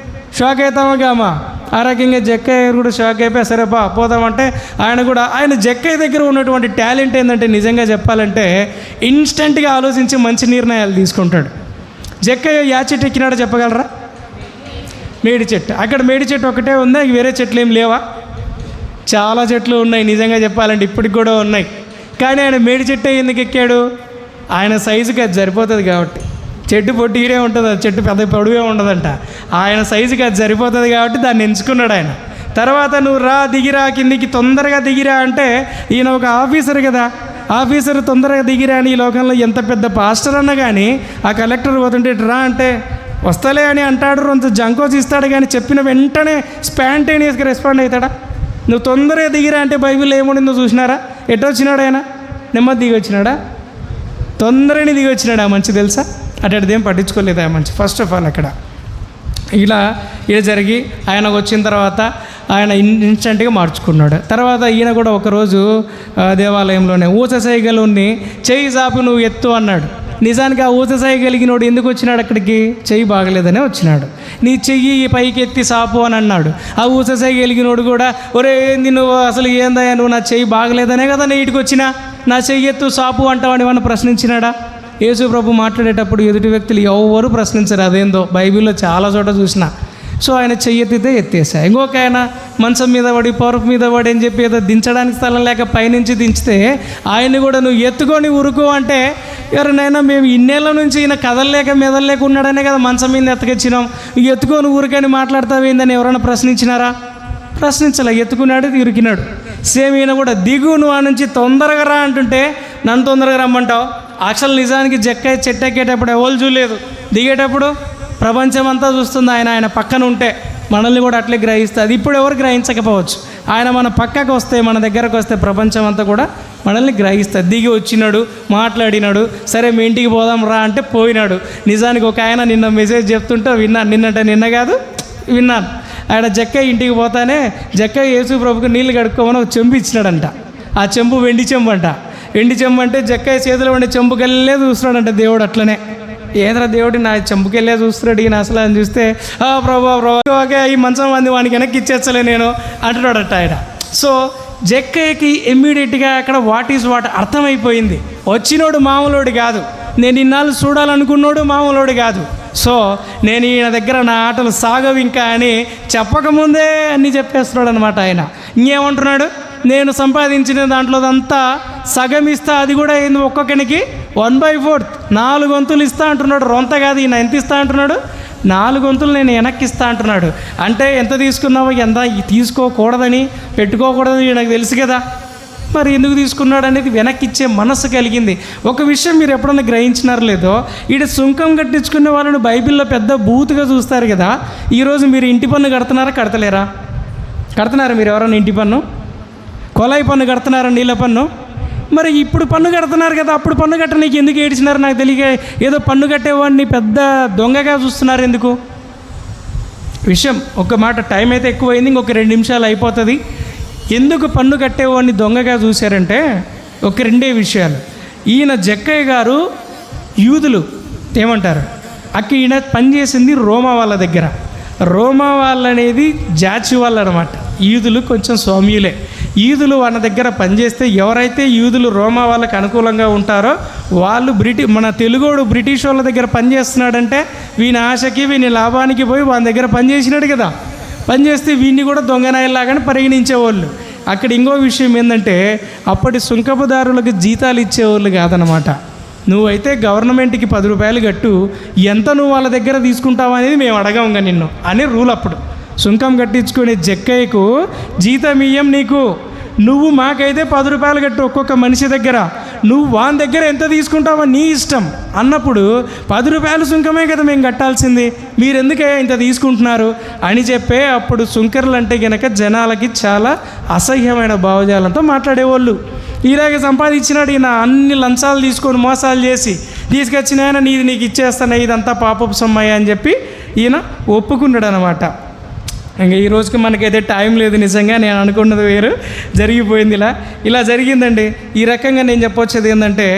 షాక్ అవుతామా గామా? ఆ రకంగా జక్కయ్య కూడా షాక్ అయిపోయి సరే పోదామంటే ఆయన కూడా, ఆయన జక్కయ్య దగ్గర ఉన్నటువంటి టాలెంట్ ఏంటంటే నిజంగా చెప్పాలంటే ఇన్స్టెంట్గా ఆలోచించి మంచి నిర్ణయాలు తీసుకుంటాడు. జక్కయ్య యా చెట్టు ఎక్కినాడో చెప్పగలరా? మేడి చెట్టు. అక్కడ మేడి చెట్టు ఒకటే ఉందా? వేరే చెట్లు ఏం లేవా? చాలా చెట్లు ఉన్నాయి నిజంగా చెప్పాలంటే, ఇప్పటికి కూడా ఉన్నాయి. కానీ ఆయన మేడి చెట్టు ఎందుకు ఎక్కాడు? ఆయన సైజుకి అది సరిపోతుంది కాబట్టి. చెట్టు పొట్టిగిరే ఉంటుంది, అది చెట్టు పెద్ద పొడుగే ఉండదంట. ఆయన సైజుకి అది సరిపోతుంది కాబట్టి దాన్ని ఎంచుకున్నాడు ఆయన. తర్వాత నువ్వు రా దిగిరా కిందికి, తొందరగా దిగిరా అంటే ఈయన ఒక ఆఫీసర్ కదా, ఆఫీసర్ తొందరగా దిగిరా అని ఈ లోకంలో ఎంత పెద్ద పాస్టర్ అన్నా కానీ ఆ కలెక్టర్ పోతుంటే రా అంటే వస్తలే అని అంటాడు, కొంత జంకోస్ ఇస్తాడు. కానీ చెప్పిన వెంటనే స్పాంటేనియస్గా రెస్పాండ్ అవుతాడా? నువ్వు తొందరగా దిగిరా అంటే బైబిల్ ఏముండిందో చూసినారా? ఎట్టొచ్చినాడు ఆయన? నెమ్మది దిగి వచ్చినాడా? తొందరని దిగి వచ్చినాడా? మంచి తెలుసా? అదేం పట్టించుకోలేదు ఆ మంచి. ఫస్ట్ ఆఫ్ ఆల్ అక్కడ ఇలా జరిగి ఆయన వచ్చిన తర్వాత ఆయన ఇన్స్టెంట్గా మార్చుకున్నాడు. తర్వాత ఈయన కూడా ఒకరోజు దేవాలయంలోనే ఊచసైగలుని చెయ్యి చాపు నువ్వు ఎత్తు అన్నాడు. నిజానికి ఆ ఊచసాయి కలిగినోడు ఎందుకు వచ్చినాడు అక్కడికి? చెయ్యి బాగలేదనే వచ్చినాడు. నీ చెయ్యి పైకి ఎత్తి సాపు అని అన్నాడు. ఆ ఊచసాయి కలిగినోడు కూడా ఒరే ఏంది నువ్వు అసలు ఏందయ్యా, నువ్వు నా చెయ్యి బాగలేదనే కదా నేను ఇటుకు వచ్చినా, నా చెయ్యి ఎత్తు సాపు అంటావని ఏమన్నా ప్రశ్నించినాడా? యేసు ప్రభు మాట్లాడేటప్పుడు ఎదుటి వ్యక్తులు ఎవరు ప్రశ్నించరు. అదేందో బైబిల్లో చాలా చోట చూసిన. సో ఆయన చెయ్యెత్తితే ఎత్తేసా. ఇంకొక ఆయన మంచం మీద పడి పరుపు మీద పడి అని చెప్పి ఏదో దించడానికి స్థలం లేక పైనుంచి దించితే ఆయన్ని కూడా నువ్వు ఎత్తుకొని ఉరుకు అంటే ఎవరినైనా మేము ఇన్నేళ్ళ నుంచి ఈయన కదలలేక మెదలలేక ఉన్నాడనే కదా మంచం మీద ఎత్తకొచ్చినాం, ఎత్తుకొని ఊరికని మాట్లాడతావేందని ఎవరైనా ప్రశ్నించినారా? ప్రశ్నించలే. ఎత్తుకున్నాడు, ఉరికినాడు. సేమ్ ఈయన కూడా దిగు నువ్వు ఆ నుంచి తొందరగా రా అంటుంటే నన్ను తొందరగా రమ్మంటావు. అసలు నిజానికి జక్కయ్య చెట్టు ఎక్కేటప్పుడు ఎవరు చూడలేదు, దిగేటప్పుడు ప్రపంచం అంతా చూస్తుంది. ఆయన పక్కన ఉంటే మనల్ని కూడా అట్లే గ్రహిస్తుంది. ఇప్పుడు ఎవరు గ్రహించకపోవచ్చు. ఆయన మన పక్కకు వస్తే, మన దగ్గరకు వస్తే ప్రపంచం అంతా కూడా మనల్ని గ్రహిస్తుంది. దిగి వచ్చినాడు, మాట్లాడినాడు. సరే మీ ఇంటికి పోదాం రా అంటే పోయినాడు. నిజానికి ఒక ఆయన నిన్న మెసేజ్ చెప్తుంటే విన్నాను, నిన్న కాదు విన్నాను. ఆయన జక్కయ్య ఇంటికి పోతానే జక్కయ్య యేసు ప్రభుకి నీళ్ళు కడుక్కోమని ఒక చెంబు ఇచ్చినాడంట. ఆ చెంబు వెండి చెంబు అంట. వెండి చెంబు అంటే జక్కయ్య చేతిలో ఉండే చెంబుకెళ్ళే చూస్తున్నాడంట దేవుడు. అట్లనే ఏదైనా దేవుడి నా చెంపుకెళ్ళే చూస్తున్నాడు ఈయన అసలు అని చూస్తే ప్రభు ఓకే ఈ మంచం మంది వానికి వెనక్కి ఇచ్చేచ్చలే నేను అంటున్నాడట ఆయన. సో జక్కయ్యకి ఇమ్మీడియట్గా అక్కడ వాట్ ఈజ్ వాట్ అర్థమైపోయింది. వచ్చినోడు మామూలోడు కాదు, నేను ఇన్నాళ్ళు చూడాలనుకున్నోడు మామూలోడు కాదు. సో నేను ఈయన దగ్గర నా ఆటలు సాగవు ఇంకా అని చెప్పకముందే అన్నీ చెప్పేస్తున్నాడు అనమాట ఆయన. ఇంకేమంటున్నాడు? నేను సంపాదించిన దాంట్లో అంతా సగం ఇస్తా, అది కూడా ఏంది ఒక్కొక్కనికి 1/4 4 వంతులు ఇస్తా అంటున్నాడు. రొంత కాదు ఈయన. ఎంత ఇస్తా అంటున్నాడు? 4 వంతులు నేను వెనక్కి ఇస్తా అంటున్నాడు. అంటే ఎంత తీసుకున్నావో, ఎంత తీసుకోకూడదని పెట్టుకోకూడదని నాకు తెలుసు కదా, మరి ఎందుకు తీసుకున్నాడు అనేది వెనక్కి ఇచ్చే మనస్సు కలిగింది. ఒక విషయం మీరు ఎప్పుడన్నా గ్రహించినారో లేదో, ఈడ సుంకం కట్టించుకునే వాళ్ళని బైబిల్లో పెద్ద బూతుగా చూస్తారు కదా. ఈరోజు మీరు ఇంటి పన్ను కడుతున్నారా కడతలేరా? కడుతున్నారా మీరు ఎవరన్నా ఇంటి పన్ను? కొలాయి పన్ను కడుతున్నారా? నీళ్ళ పన్ను? మరి ఇప్పుడు పన్ను కడుతున్నారు కదా, అప్పుడు పన్ను కట్ట నీకు ఎందుకు ఏడ్చినారు నాకు తెలియక. ఏదో పన్ను కట్టేవాడిని పెద్ద దొంగగా చూస్తున్నారు ఎందుకు? విషయం ఒక మాట, టైం అయితే ఎక్కువైంది, ఇంకొక 2 నిమిషాలు అయిపోతుంది. ఎందుకు పన్ను కట్టేవాడిని దొంగగా చూశారంటే ఒక 2 విషయాలు. ఈయన జక్కయ్య గారు యూదులు ఏమంటారు, ఈయన పనిచేసింది రోమా వాళ్ళ దగ్గర. రోమా వాళ్ళు అనేది జాచి వాళ్ళు అనమాట. యూదులు కొంచెం సౌమ్యులే. యూదులు వాళ్ళ దగ్గర పనిచేస్తే ఎవరైతే యూదులు రోమా వాళ్ళకి అనుకూలంగా ఉంటారో వాళ్ళు మన తెలుగోడు బ్రిటిష్ వాళ్ళ దగ్గర పనిచేస్తున్నాడంటే వీని ఆశకి వీని లాభానికి పోయి వాళ్ళ దగ్గర పనిచేసినాడు కదా. పనిచేస్తే వీడిని కూడా దొంగనాయలాగానే పరిగణించేవాళ్ళు. అక్కడ ఇంకో విషయం ఏంటంటే అప్పటి సుంకపుదారులకు జీతాలు ఇచ్చేవాళ్ళు కాదనమాట. నువ్వైతే గవర్నమెంట్కి 10 రూపాయలు కట్టు, ఎంత నువ్వు వాళ్ళ దగ్గర తీసుకుంటావు అనేది మేము అడగంగా నిన్ను అని రూల్. అప్పుడు సుంకం కట్టించుకునే జక్కయ్యకు జీతం ఇయ్యం నీకు, నువ్వు మాకైతే 10 రూపాయలు కట్టు ఒక్కొక్క మనిషి దగ్గర, నువ్వు వాని దగ్గర ఎంత తీసుకుంటావో నీ ఇష్టం అన్నప్పుడు 10 రూపాయలు సుంకమే కదా మేము కట్టాల్సింది, మీరెందుకే ఇంత తీసుకుంటున్నారు అని చెప్పే అప్పుడు సుంకర్లు అంటే కనుక జనాలకి చాలా అసహ్యమైన భావజాలంతో మాట్లాడేవాళ్ళు. ఇలాగే సంపాదించినాడు ఈయన, అన్ని లంచాలు తీసుకొని మోసాలు చేసి తీసుకొచ్చిన ఆయన నీకు ఇచ్చేస్తాను, ఇదంతా పాపపు సొమ్మయ్య అని చెప్పి ఈయన ఒప్పుకున్నాడు అనమాట. ఇంకా ఈ రోజుకి మనకైతే టైం లేదు, నిజంగా నేను అనుకున్నది వేరు, జరిగిపోయింది ఇలా జరిగిందండి. ఈ రకంగా నేను చెప్పొచ్చేది ఏంటంటే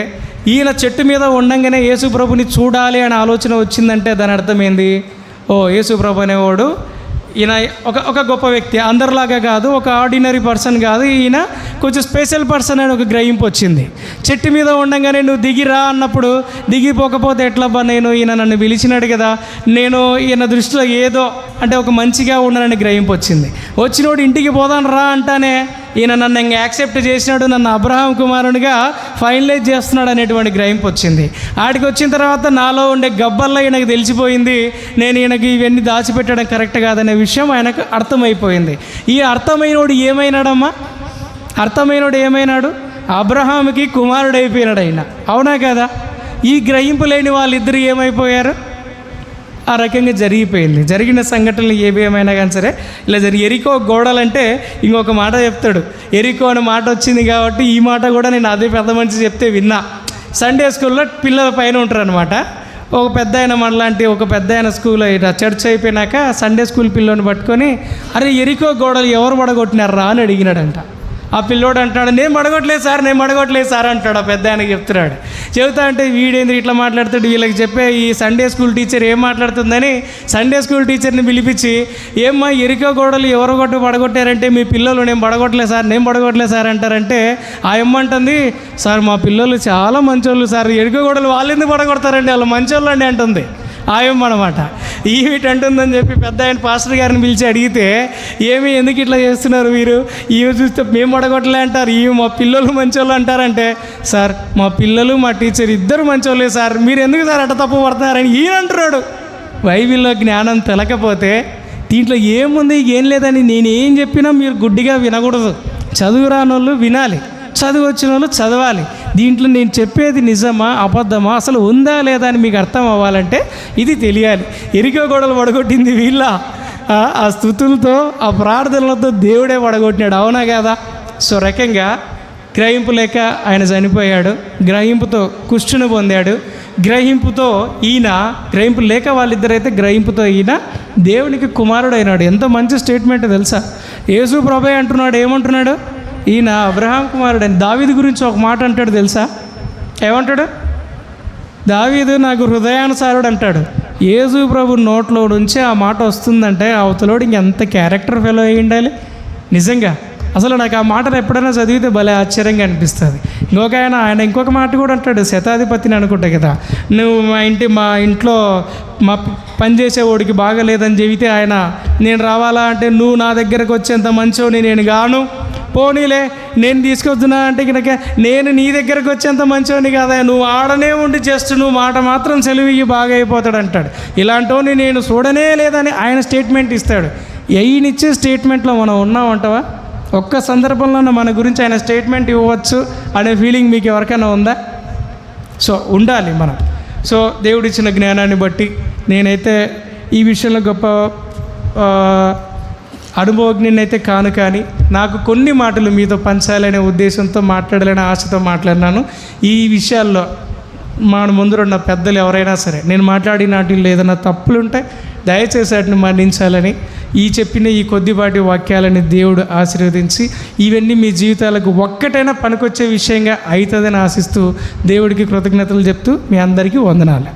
ఈయన చెట్టు మీద ఉండంగానే యేసు ప్రభుని చూడాలి అనే ఆలోచన వచ్చిందంటే దాని అర్థం ఏంది? యేసు ప్రభు అనేవాడు ఈయన ఒక గొప్ప వ్యక్తి, అందరిలాగా కాదు, ఒక ఆర్డినరీ పర్సన్ కాదు, ఈయన కొంచెం స్పెషల్ పర్సన్ అని ఒక గ్రహింపు వచ్చింది. చెట్టు మీద ఉండగానే నువ్వు దిగిరా అన్నప్పుడు దిగిపోకపోతే ఎట్లబ్బా, ఈయన నన్ను పిలిచినాడు కదా, నేను ఈయన దృష్టిలో ఏదో అంటే ఒక మంచిగా ఉండనని గ్రహింపు వచ్చింది. వచ్చినోడు ఇంటికి పోదాను రా అంటానే ఈయన నన్ను ఇంకా యాక్సెప్ట్ చేసినాడు, నన్ను అబ్రహాం కుమారునిగా ఫైనలైజ్ చేస్తున్నాడు అనేటువంటి గ్రహింపు వచ్చింది. ఆడికి వచ్చిన తర్వాత నాలో ఉండే గబ్బల్లో ఈయనకు తెలిసిపోయింది, నేను ఈయనకి ఇవన్నీ దాచిపెట్టడం కరెక్ట్ కాదనే విషయం ఆయనకు అర్థమైపోయింది. ఈ అర్థమైనోడు ఏమైనాడు? అబ్రహాముకి కుమారుడు అయిపోయినాడు ఆయన, అవునా కదా? ఈ గ్రహింపు లేని వాళ్ళిద్దరు ఏమైపోయారు? ఆ రకంగా జరిగిపోయింది. జరిగిన సంఘటనలు ఏమైనా కానీ సరే ఇలా ఎరికో గోడలంటే ఇంకొక మాట చెప్తాడు. ఎరికో అనే మాట వచ్చింది కాబట్టి ఈ మాట కూడా నేను అదే పెద్ద మనిషి చెప్తే విన్నా. సండే స్కూల్లో పిల్లల పైన ఉంటారు అనమాట. ఒక పెద్ద ఆయన మనలాంటి ఒక పెద్ద ఆయన స్కూల్ చర్చ్ అయిపోయినాక సండే స్కూల్ పిల్లోని పట్టుకొని, అరే ఎరికో గోడలు ఎవరు పడగొట్టినారా అని అడిగినాడంట. ఆ పిల్లోడు అంటాడు, నేను పడగొట్టలేదు సార్ అంటాడు. ఆ పెద్ద ఆయనకి చెబుతా అంటే వీడేంద్ర ఇట్లా మాట్లాడుతాడు, వీళ్ళకి చెప్పే ఈ సండే స్కూల్ టీచర్ ఏం మాట్లాడుతుందని సండే స్కూల్ టీచర్ని పిలిపించి, ఏమ్మా ఎరికో గోడలు ఎవరు పడగొట్టారంటే మీ పిల్లలు నేను పడగొట్టలేదు సార్ అంటారంటే ఆ ఏమంటుంది, సార్ మా పిల్లలు చాలా మంచోళ్ళు సార్, ఎరికో గోడలు వాళ్ళు ఎందుకు పడగొడతారండి, వాళ్ళు మంచోళ్ళు అండి అంటుంది. ఆయమ్మనమాట. అంటుందని చెప్పి పెద్ద ఆయన పాస్టర్ గారిని పిలిచి అడిగితే, ఎందుకు ఇట్లా చేస్తున్నారు మీరు, ఈమె చూస్తే మేము పడగొట్టలే అంటారు, మా పిల్లలు మంచోళ్ళు అంటారంటే, సార్ మా పిల్లలు మా టీచర్ ఇద్దరు మంచోళ్ళే సార్, మీరు ఎందుకు సార్ అట్ట తప్పు పడుతున్నారని ఈయన అంటున్నాడు. బైబిల్లో జ్ఞానం తెలకపోతే దీంట్లో ఏముంది ఏం లేదని నేనేం చెప్పినా మీరు గుడ్డిగా వినకూడదు. చదువు రానోళ్ళు వినాలి, చదువు వచ్చిన వాళ్ళు చదవాలి. దీంట్లో నేను చెప్పేది నిజమా అబద్ధమా అసలు ఉందా లేదా అని మీకు అర్థం అవ్వాలంటే ఇది తెలియాలి. ఎరికో గోడలు పడగొట్టింది వీళ్ళ, ఆ స్తుతులతో ఆ ప్రార్థనలతో దేవుడే పడగొట్టినాడు, అవునా కదా? సో రకంగా గ్రహింపు లేక ఆయన చనిపోయాడు, గ్రహింపుతో కుష్ఠును పొందాడు, గ్రహింపుతో ఈయన, గ్రహింపు లేక వాళ్ళిద్దరైతే గ్రహింపుతో ఈయన దేవునికి కుమారుడు అయినాడు. ఎంత మంచి స్టేట్మెంట్ తెలుసా? యేసు ప్రభువే అంటున్నాడు, ఏమంటున్నాడు? ఈయన అబ్రహాం కుమారుడు అని. దావీదు గురించి ఒక మాట అంటాడు తెలుసా? ఏమంటాడు? దావీదు నాకు హృదయానుసారుడు అంటాడు. యేసు ప్రభు నోట్లో నుంచి ఆ మాట వస్తుందంటే అవతలోడు ఇంకెంత క్యారెక్టర్ ఫెలో అయి ఉండాలి నిజంగా. అసలు నాకు ఆ మాటను ఎప్పుడైనా చదివితే భలే ఆశ్చర్యంగా అనిపిస్తుంది. ఆయన ఇంకొక మాట కూడా అంటాడు, శతాధిపతిని అనుకుంటా కదా, నువ్వు మా ఇంట్లో మా పనిచేసేవాడికి బాగలేదని చెబితే ఆయన నేను రావాలా అంటే, నువ్వు నా దగ్గరకు వచ్చేంత మంచోని నేను గాను, పోనీలే నేను తీసుకొస్తున్నా అంటే కనుక నేను నీ దగ్గరకు వచ్చేంత మంచోని కాదా, నువ్వు ఆడనే ఉండి జస్ట్ నువ్వు మాట మాత్రం సెలవికి బాగా అయిపోతాడు అంటాడు. ఇలాంటివని నేను చూడనే లేదని ఆయన స్టేట్మెంట్ ఇస్తాడు. ఈయనిచ్చే స్టేట్మెంట్లో మనం ఉన్నామంటావా? ఒక్క సందర్భంలో మన గురించి ఆయన స్టేట్మెంట్ ఇవ్వచ్చు అనే ఫీలింగ్ మీకు ఎవరికైనా ఉందా? సో ఉండాలి మనం. సో దేవుడిచ్చిన జ్ఞానాన్ని బట్టి నేనైతే ఈ విషయంలో గొప్ప అనుభవజ్ఞుని అయితే కాను, కానీ నాకు కొన్ని మాటలు మీతో పంచాలనే ఉద్దేశంతో మాట్లాడాలనే ఆశతో మాట్లాడినాను. ఈ విషయాల్లో మన ముందున్న పెద్దలు ఎవరైనా సరే నేను మాట్లాడిన వాటిల్లో ఏదైనా తప్పులుంటే దయచేసి వాటిని మన్నించాలని, ఈ చెప్పిన ఈ కొద్దిపాటి వాక్యాలని దేవుడు ఆశీర్వదించి ఇవన్నీ మీ జీవితాలకు ఒక్కటైనా పనికొచ్చే విషయంగా అవుతుందని ఆశిస్తూ దేవుడికి కృతజ్ఞతలు చెప్తూ మీ అందరికీ వందనాలు.